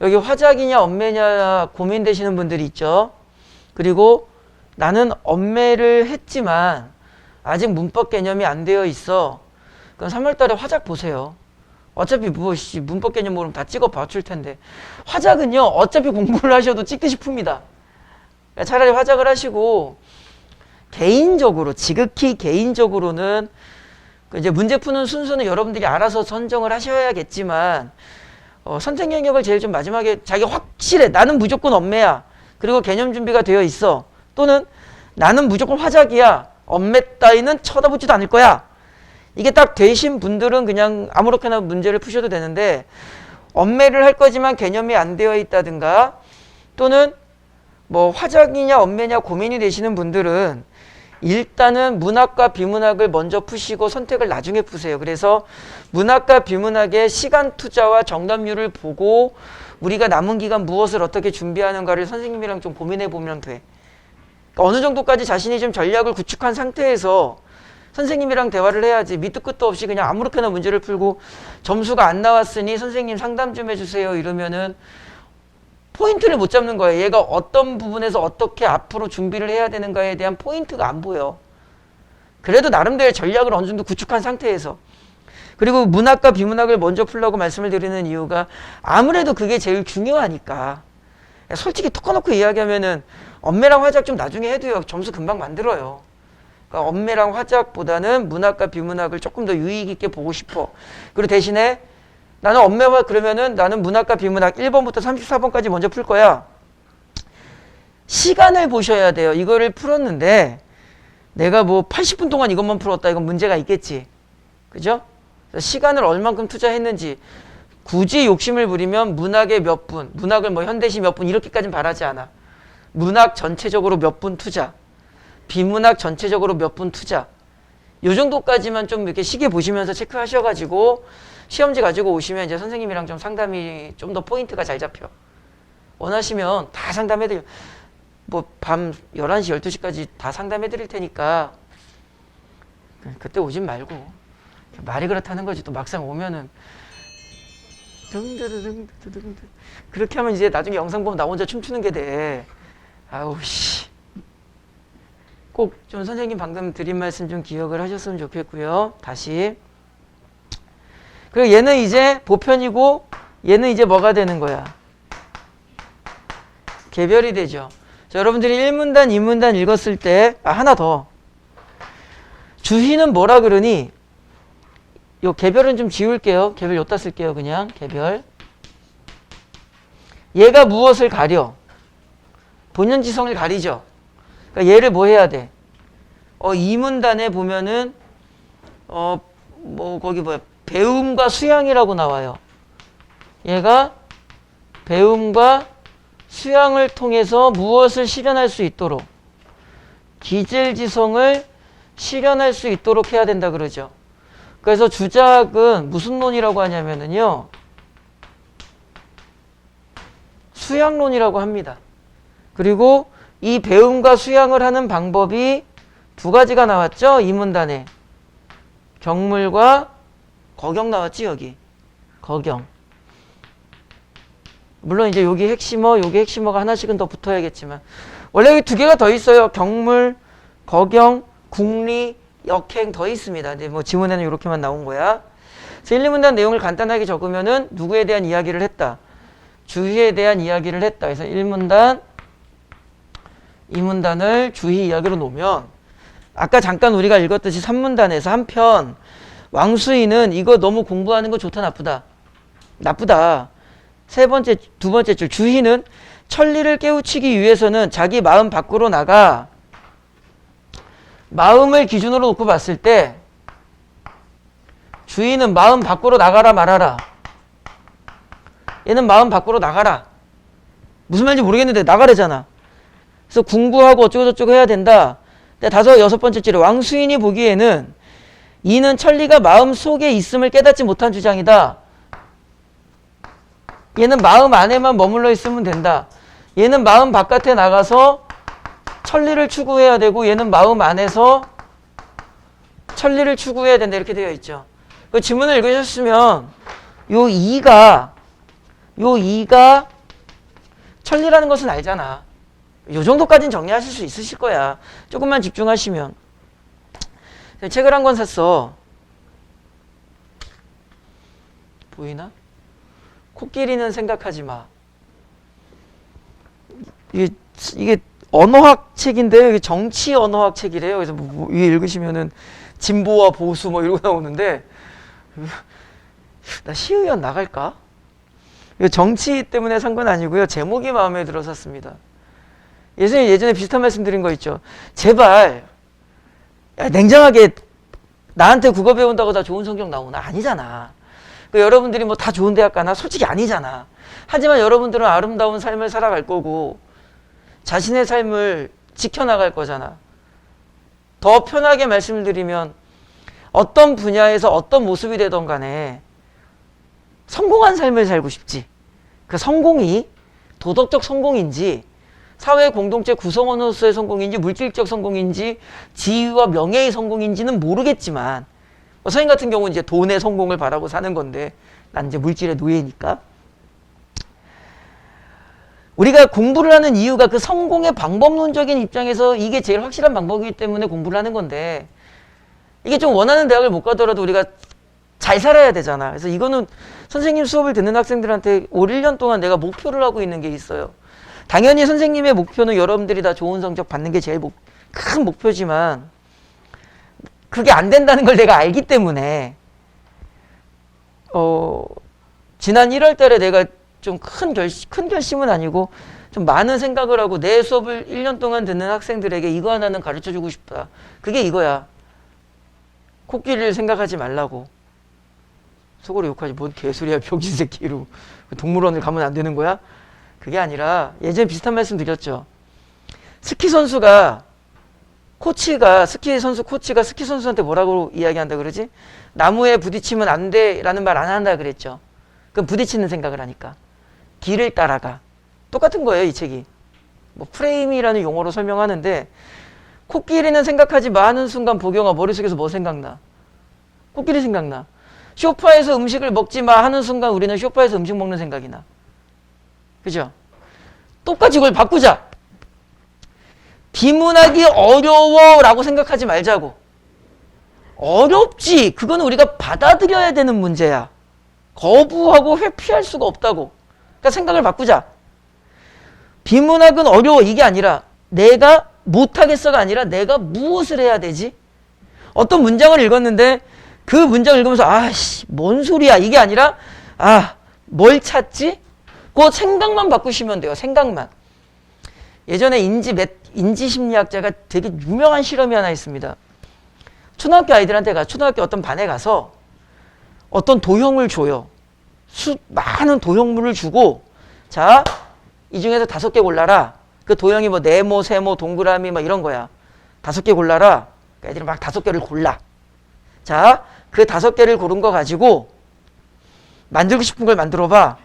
여기 화작이냐 엄매냐 고민되시는 분들이 있죠. 그리고 나는 엄매를 했지만 아직 문법 개념이 안 되어 있어. 그럼 3월 달에 화작 보세요. 어차피 문법 개념 모르면 다 찍어 봐줄 텐데. 화작은요, 어차피 공부를 하셔도 찍듯이 풉니다. 차라리 화작을 하시고, 개인적으로, 지극히 개인적으로는, 이제 문제 푸는 순서는 여러분들이 알아서 선정을 하셔야겠지만, 선택 영역을 제일 좀 마지막에 자기 확실해. 나는 무조건 엄매야. 그리고 개념 준비가 되어 있어. 또는 나는 무조건 화작이야. 엄매 따위는 쳐다보지도 않을 거야. 이게 딱 되신 분들은 그냥 아무렇게나 문제를 푸셔도 되는데, 엄매를 할 거지만 개념이 안 되어 있다든가, 또는 뭐 화작이냐 엄매냐 고민이 되시는 분들은 일단은 문학과 비문학을 먼저 푸시고 선택을 나중에 푸세요. 그래서 문학과 비문학의 시간 투자와 정답률을 보고 우리가 남은 기간 무엇을 어떻게 준비하는가를 선생님이랑 좀 고민해 보면 돼. 그러니까 어느 정도까지 자신이 좀 전략을 구축한 상태에서 선생님이랑 대화를 해야지, 밑도 끝도 없이 그냥 아무렇게나 문제를 풀고 점수가 안 나왔으니 선생님 상담 좀 해주세요 이러면은 포인트를 못 잡는 거예요. 얘가 어떤 부분에서 어떻게 앞으로 준비를 해야 되는가에 대한 포인트가 안 보여. 그래도 나름대로의 전략을 어느 정도 구축한 상태에서. 그리고 문학과 비문학을 먼저 풀라고 말씀을 드리는 이유가 아무래도 그게 제일 중요하니까. 솔직히 톡 꺼놓고 이야기하면은 엄매랑 화작 좀 나중에 해도요, 점수 금방 만들어요. 그러니까 엄매랑 화작보다는 문학과 비문학을 조금 더 유의 있게 보고 싶어. 그리고 대신에 나는 엄매화 그러면은 나는 문학과 비문학 1번부터 34번까지 먼저 풀 거야. 시간을 보셔야 돼요. 이거를 풀었는데 내가 뭐 80분 동안 이것만 풀었다. 이건 문제가 있겠지. 그죠? 시간을 얼만큼 투자했는지. 굳이 욕심을 부리면 문학에 몇 분, 문학을 뭐 현대시 몇 분 이렇게까지는 바라지 않아. 문학 전체적으로 몇 분 투자, 비문학 전체적으로 몇 분 투자. 요 정도까지만 좀 이렇게 시계 보시면서 체크하셔가지고 시험지 가지고 오시면 이제 선생님이랑 좀 상담이 좀 더 포인트가 잘 잡혀. 원하시면 다 상담해드려. 뭐 밤 11시, 12시까지 다 상담해드릴 테니까 그때 오진 말고. 말이 그렇다는 거지. 또 막상 오면은 등등등등등등 그렇게 하면 이제 나중에 영상 보면 나 혼자 춤추는 게 돼. 아우 씨. 꼭 좀 선생님 방금 드린 말씀 좀 기억을 하셨으면 좋겠고요. 다시. 그리고 얘는 이제 보편이고 얘는 이제 뭐가 되는 거야? 개별이 되죠. 자, 여러분들이 1문단, 2문단 읽었을 때 하나 더. 주희는 뭐라 그러니? 요 개별은 좀 지울게요. 개별 여기다 쓸게요. 그냥 개별. 얘가 무엇을 가려? 본연지성을 가리죠. 그러니까 얘를 뭐 해야 돼? 2문단에 보면은 뭐 거기 뭐야? 배움과 수양이라고 나와요. 얘가 배움과 수양을 통해서 무엇을 실현할 수 있도록, 기질지성을 실현할 수 있도록 해야 된다 그러죠. 그래서 주작은 무슨 논이라고 하냐면은요, 수양론이라고 합니다. 그리고 이 배움과 수양을 하는 방법이 두 가지가 나왔죠. 이 문단에 경물과 거경 나왔지. 여기 거경. 물론 이제 여기 핵심어, 여기 핵심어가 하나씩은 더 붙어야겠지만 원래 여기 두 개가 더 있어요. 경물, 거경, 국리, 역행 더 있습니다. 근데 뭐 지문에는 이렇게만 나온 거야. 그래서 1, 2문단 내용을 간단하게 적으면은 누구에 대한 이야기를 했다? 주희에 대한 이야기를 했다. 그래서 1문단, 2문단을 주희 이야기로 놓으면 아까 잠깐 우리가 읽었듯이 3문단에서 한편 왕수인은 이거 너무 공부하는 거 좋다 나쁘다? 나쁘다. 두 번째 줄 주희는 천리를 깨우치기 위해서는 자기 마음 밖으로 나가 마음을 기준으로 놓고 봤을 때 주희는 마음 밖으로 나가라 말아라. 얘는 마음 밖으로 나가라. 무슨 말인지 모르겠는데 나가래잖아. 그래서 공부하고 어쩌고저쩌고 해야 된다. 근데 여섯 번째 줄에 왕수인이 보기에는 이는 천리가 마음 속에 있음을 깨닫지 못한 주장이다. 얘는 마음 안에만 머물러 있으면 된다. 얘는 마음 바깥에 나가서 천리를 추구해야 되고 얘는 마음 안에서 천리를 추구해야 된다. 이렇게 되어 있죠. 그 지문을 읽으셨으면 요 2가 천리라는 것은 알잖아. 요 정도까지는 정리하실 수 있으실 거야. 조금만 집중하시면. 책을 한 권 샀어. 보이나? 코끼리는 생각하지 마. 이게 언어학 책인데요. 이게 정치 언어학 책이래요. 그래서 뭐 위에 읽으시면은 진보와 보수 뭐 이러고 나오는데 나 시의원 나갈까? 이거 정치 때문에 산 건 아니고요. 제목이 마음에 들어서 샀습니다. 예전에 비슷한 말씀 드린 거 있죠. 제발 야, 냉정하게 나한테 국어 배운다고 다 좋은 성적 나오나? 아니잖아. 여러분들이 뭐 다 좋은 대학 가나? 솔직히 아니잖아. 하지만 여러분들은 아름다운 삶을 살아갈 거고 자신의 삶을 지켜나갈 거잖아. 더 편하게 말씀을 드리면 어떤 분야에서 어떤 모습이 되던 간에 성공한 삶을 살고 싶지. 그 성공이 도덕적 성공인지 사회 공동체 구성원으로서의 성공인지 물질적 성공인지 지위와 명예의 성공인지는 모르겠지만 선생님 같은 경우는 이제 돈의 성공을 바라고 사는 건데 난 이제 물질의 노예니까 우리가 공부를 하는 이유가 그 성공의 방법론적인 입장에서 이게 제일 확실한 방법이기 때문에 공부를 하는 건데 이게 좀 원하는 대학을 못 가더라도 우리가 잘 살아야 되잖아. 그래서 이거는 선생님 수업을 듣는 학생들한테 올 1년 동안 내가 목표를 하고 있는 게 있어요. 당연히 선생님의 목표는 여러분들이 다 좋은 성적 받는 게 제일 큰 목표지만 그게 안 된다는 걸 내가 알기 때문에 지난 1월 달에 내가 좀 큰 결심은 아니고 좀 많은 생각을 하고 내 수업을 1년 동안 듣는 학생들에게 이거 하나는 가르쳐주고 싶다. 그게 이거야. 코끼리를 생각하지 말라고. 속으로 욕하지. 뭔 개소리야 병신 새끼 이러고. 동물원을 가면 안 되는 거야? 그게 아니라 예전에 비슷한 말씀 드렸죠. 스키 선수가 스키 선수 코치가 스키 선수한테 뭐라고 이야기한다 그러지? 나무에 부딪히면 안 돼 라는 말 안 한다 그랬죠. 그럼 부딪히는 생각을 하니까. 길을 따라가. 똑같은 거예요, 이 책이. 뭐 프레임이라는 용어로 설명하는데 코끼리는 생각하지 마 하는 순간 보경아 머릿속에서 뭐 생각나? 코끼리 생각나. 소파에서 음식을 먹지 마 하는 순간 우리는 소파에서 음식 먹는 생각이 나. 그죠? 똑같이 이걸 바꾸자. 비문학이 어려워 라고 생각하지 말자고. 어렵지. 그건 우리가 받아들여야 되는 문제야. 거부하고 회피할 수가 없다고. 그러니까 생각을 바꾸자. 비문학은 어려워 이게 아니라 내가 못하겠어가 아니라 내가 무엇을 해야 되지? 어떤 문장을 읽었는데 그 문장을 읽으면서 아씨 뭔 소리야 이게 아니라 뭘 찾지? 그 생각만 바꾸시면 돼요. 생각만. 예전에 인지심리학자가 되게 유명한 실험이 하나 있습니다. 초등학교 아이들한테 초등학교 어떤 반에 가서 어떤 도형을 줘요. 많은 도형물을 주고 자, 이 중에서 5개 골라라. 그 도형이 뭐 네모, 세모, 동그라미 막 이런 거야. 5개 골라라. 애들이 막 5개를 골라. 자, 그 5개를 고른 거 가지고 만들고 싶은 걸 만들어 봐.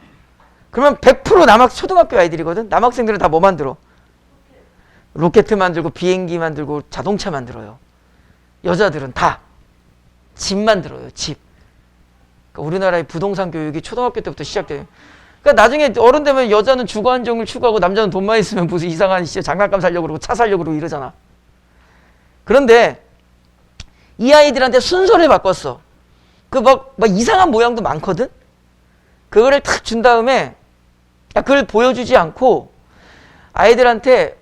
그러면 100% 초등학교 아이들이거든. 남학생들은 다 뭐 만들어? 로켓 만들고 비행기 만들고 자동차 만들어요. 여자들은 다 집 만들어요. 집. 그러니까 우리나라의 부동산 교육이 초등학교 때부터 시작돼요. 그러니까 나중에 어른 되면 여자는 주거 안정을 추구하고 남자는 돈만 있으면 무슨 이상한 장난감 살려고 그러고 차 살려고 그러고 이러잖아. 그런데 이 아이들한테 순서를 바꿨어. 그 막 이상한 모양도 많거든? 그거를 탁 준 다음에 그걸 보여주지 않고 아이들한테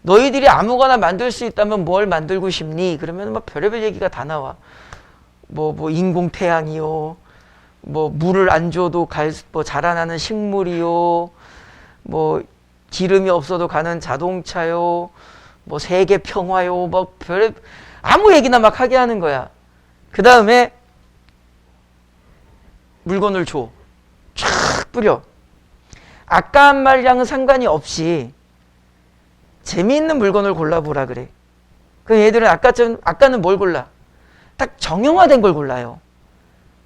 너희들이 아무거나 만들 수 있다면 뭘 만들고 싶니? 그러면 막 별의별 얘기가 다 나와. 뭐 인공태양이요. 뭐 물을 안 줘도 자라나는 식물이요. 뭐 기름이 없어도 가는 자동차요. 뭐 세계 평화요. 뭐 아무 얘기나 막 하게 하는 거야. 그 다음에 물건을 줘. 쫙 뿌려. 아까 한 말이랑은 상관이 없이 재미있는 물건을 골라보라 그래. 그럼 얘들은 아까는 뭘 골라? 딱 정형화된 걸 골라요.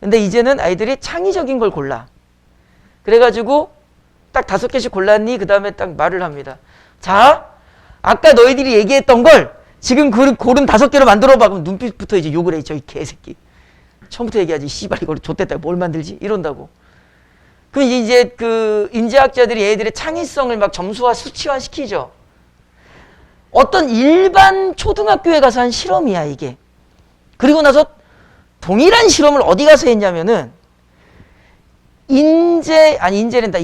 근데 이제는 아이들이 창의적인 걸 골라. 그래가지고 딱 5개씩 골랐니? 그 다음에 딱 말을 합니다. 자, 아까 너희들이 얘기했던 걸 지금 고른 5개로 만들어봐. 그럼 눈빛부터 이제 욕을 해. 저기 개새끼. 처음부터 얘기하지. 씨발 이걸 좆됐다. 뭘 만들지? 이런다고. 그럼 이제 그 인지학자들이 얘들의 창의성을 막 점수화, 수치화 시키죠. 어떤 일반 초등학교에 가서 한 실험이야 이게. 그리고 나서 동일한 실험을 어디 가서 했냐면은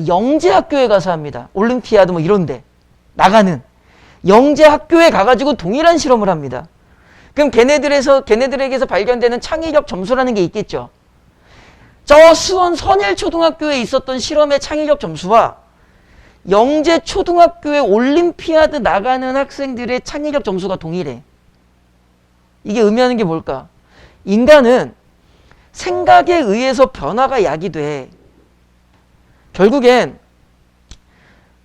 영재학교에 가서 합니다. 올림피아드 뭐 이런데 나가는 영재학교에 가가지고 동일한 실험을 합니다. 그럼 걔네들에게서 발견되는 창의력 점수라는 게 있겠죠. 저 수원 선일초등학교에 있었던 실험의 창의력 점수와 영재초등학교에 올림피아드 나가는 학생들의 창의력 점수가 동일해. 이게 의미하는 게 뭘까? 인간은 생각에 의해서 변화가 야기돼. 결국엔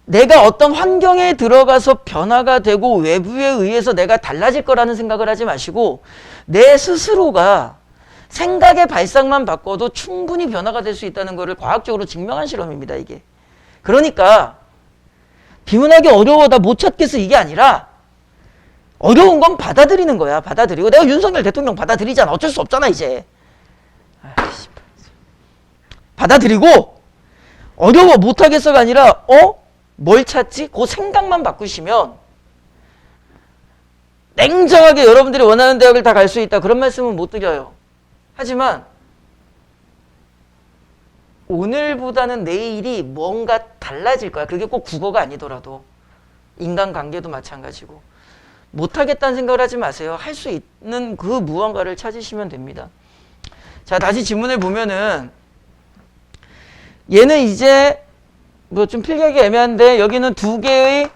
내가 어떤 환경에 들어가서 변화가 되고 외부에 의해서 내가 달라질 거라는 생각을 하지 마시고 내 스스로가 생각의 발상만 바꿔도 충분히 변화가 될 수 있다는 것을 과학적으로 증명한 실험입니다, 이게. 그러니까 비문학이 어려워 나 못 찾겠어 이게 아니라 어려운 건 받아들이는 거야. 받아들이고 내가 윤석열 대통령 받아들이잖아. 어쩔 수 없잖아 이제. 받아들이고 어려워 못하겠어가 아니라 뭘 찾지? 그 생각만 바꾸시면 냉정하게 여러분들이 원하는 대학을 다 갈 수 있다. 그런 말씀은 못 드려요. 하지만 오늘보다는 내일이 뭔가 달라질 거야. 그게 꼭 국어가 아니더라도 인간관계도 마찬가지고 못하겠다는 생각을 하지 마세요. 할 수 있는 그 무언가를 찾으시면 됩니다. 자, 다시 지문을 보면은 얘는 이제 뭐 좀 필기하기 애매한데 여기는 두 개의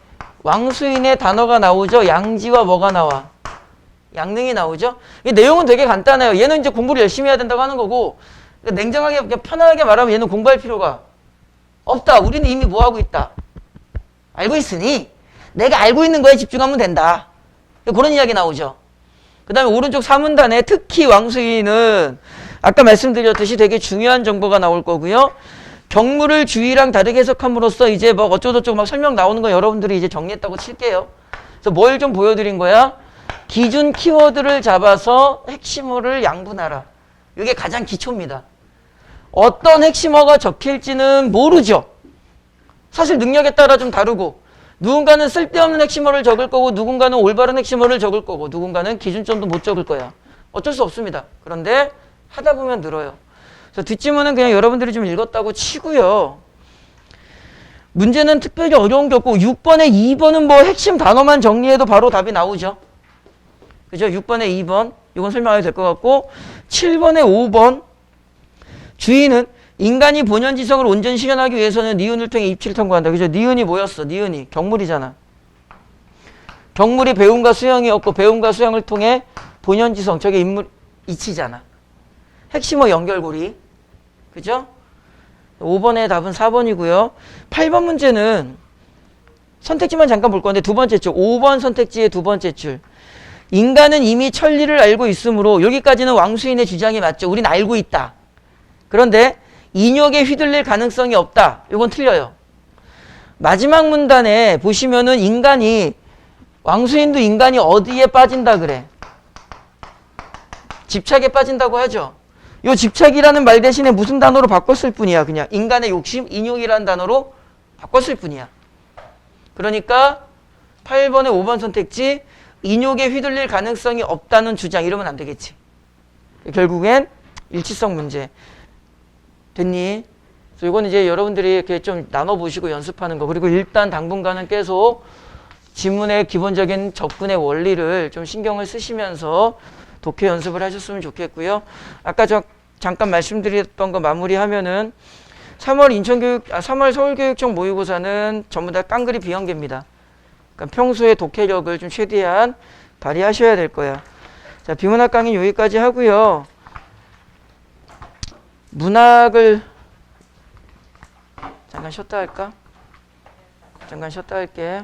왕수인의 단어가 나오죠. 양지와 뭐가 나와? 양능이 나오죠. 이 내용은 되게 간단해요. 얘는 이제 공부를 열심히 해야 된다고 하는 거고 냉정하게 그냥 편하게 말하면 얘는 공부할 필요가 없다. 우리는 이미 뭐 하고 있다. 알고 있으니 내가 알고 있는 거에 집중하면 된다. 그런 이야기 나오죠. 그 다음에 오른쪽 사문단에 특히 왕수인은 아까 말씀드렸듯이 되게 중요한 정보가 나올 거고요. 경무를 주의랑 다르게 해석함으로써 이제 뭐 어쩌고저쩌고 막 설명 나오는 거 여러분들이 이제 정리했다고 칠게요. 그래서 뭘 좀 보여드린 거야? 기준 키워드를 잡아서 핵심어를 양분하라. 이게 가장 기초입니다. 어떤 핵심어가 적힐지는 모르죠. 사실 능력에 따라 좀 다르고 누군가는 쓸데없는 핵심어를 적을 거고 누군가는 올바른 핵심어를 적을 거고 누군가는 기준점도 못 적을 거야. 어쩔 수 없습니다. 그런데 하다 보면 늘어요. 그래서 뒷지문은 그냥 여러분들이 좀 읽었다고 치고요. 문제는 특별히 어려운 게 없고 6번에 2번은 뭐 핵심 단어만 정리해도 바로 답이 나오죠. 그죠? 6번에 2번 이건 설명하면 될 것 같고 7번에 5번 주의는 인간이 본연지성을 온전히 실현하기 위해서는 니은을 통해 입치를 통과한다. 그죠? 니은이 뭐였어? 니은이 경물이잖아. 경물이 배움과 수양이었고 배움과 수양을 통해 본연지성 저게 인물 이치잖아. 핵심어 연결고리. 그죠? 5번의 답은 4번이고요. 8번 문제는 선택지만 잠깐 볼 건데 두 번째 줄 5번 선택지의 두 번째 줄 인간은 이미 천리를 알고 있으므로 여기까지는 왕수인의 주장이 맞죠. 우린 알고 있다. 그런데 인욕에 휘둘릴 가능성이 없다. 이건 틀려요. 마지막 문단에 보시면은 왕수인도 인간이 어디에 빠진다 그래? 집착에 빠진다고 하죠. 요 집착이라는 말 대신에 무슨 단어로 바꿨을 뿐이야. 그냥 인간의 욕심, 인욕이라는 단어로 바꿨을 뿐이야. 그러니까 8번에 5번 선택지 인욕에 휘둘릴 가능성이 없다는 주장 이러면 안 되겠지. 결국엔 일치성 문제. 됐니? 그래서 이건 이제 여러분들이 이렇게 좀 나눠보시고 연습하는 거. 그리고 일단 당분간은 계속 지문의 기본적인 접근의 원리를 좀 신경을 쓰시면서 독해 연습을 하셨으면 좋겠고요. 아까 잠깐 말씀드렸던 거 마무리하면은 3월 서울교육청 모의고사는 전부 다 깡그리 비형계입니다. 그러니까 평소에 독해력을 좀 최대한 발휘하셔야 될 거야. 자, 비문학 강의 여기까지 하고요. 문학을 잠깐 쉬었다 할까? 잠깐 쉬었다 할게.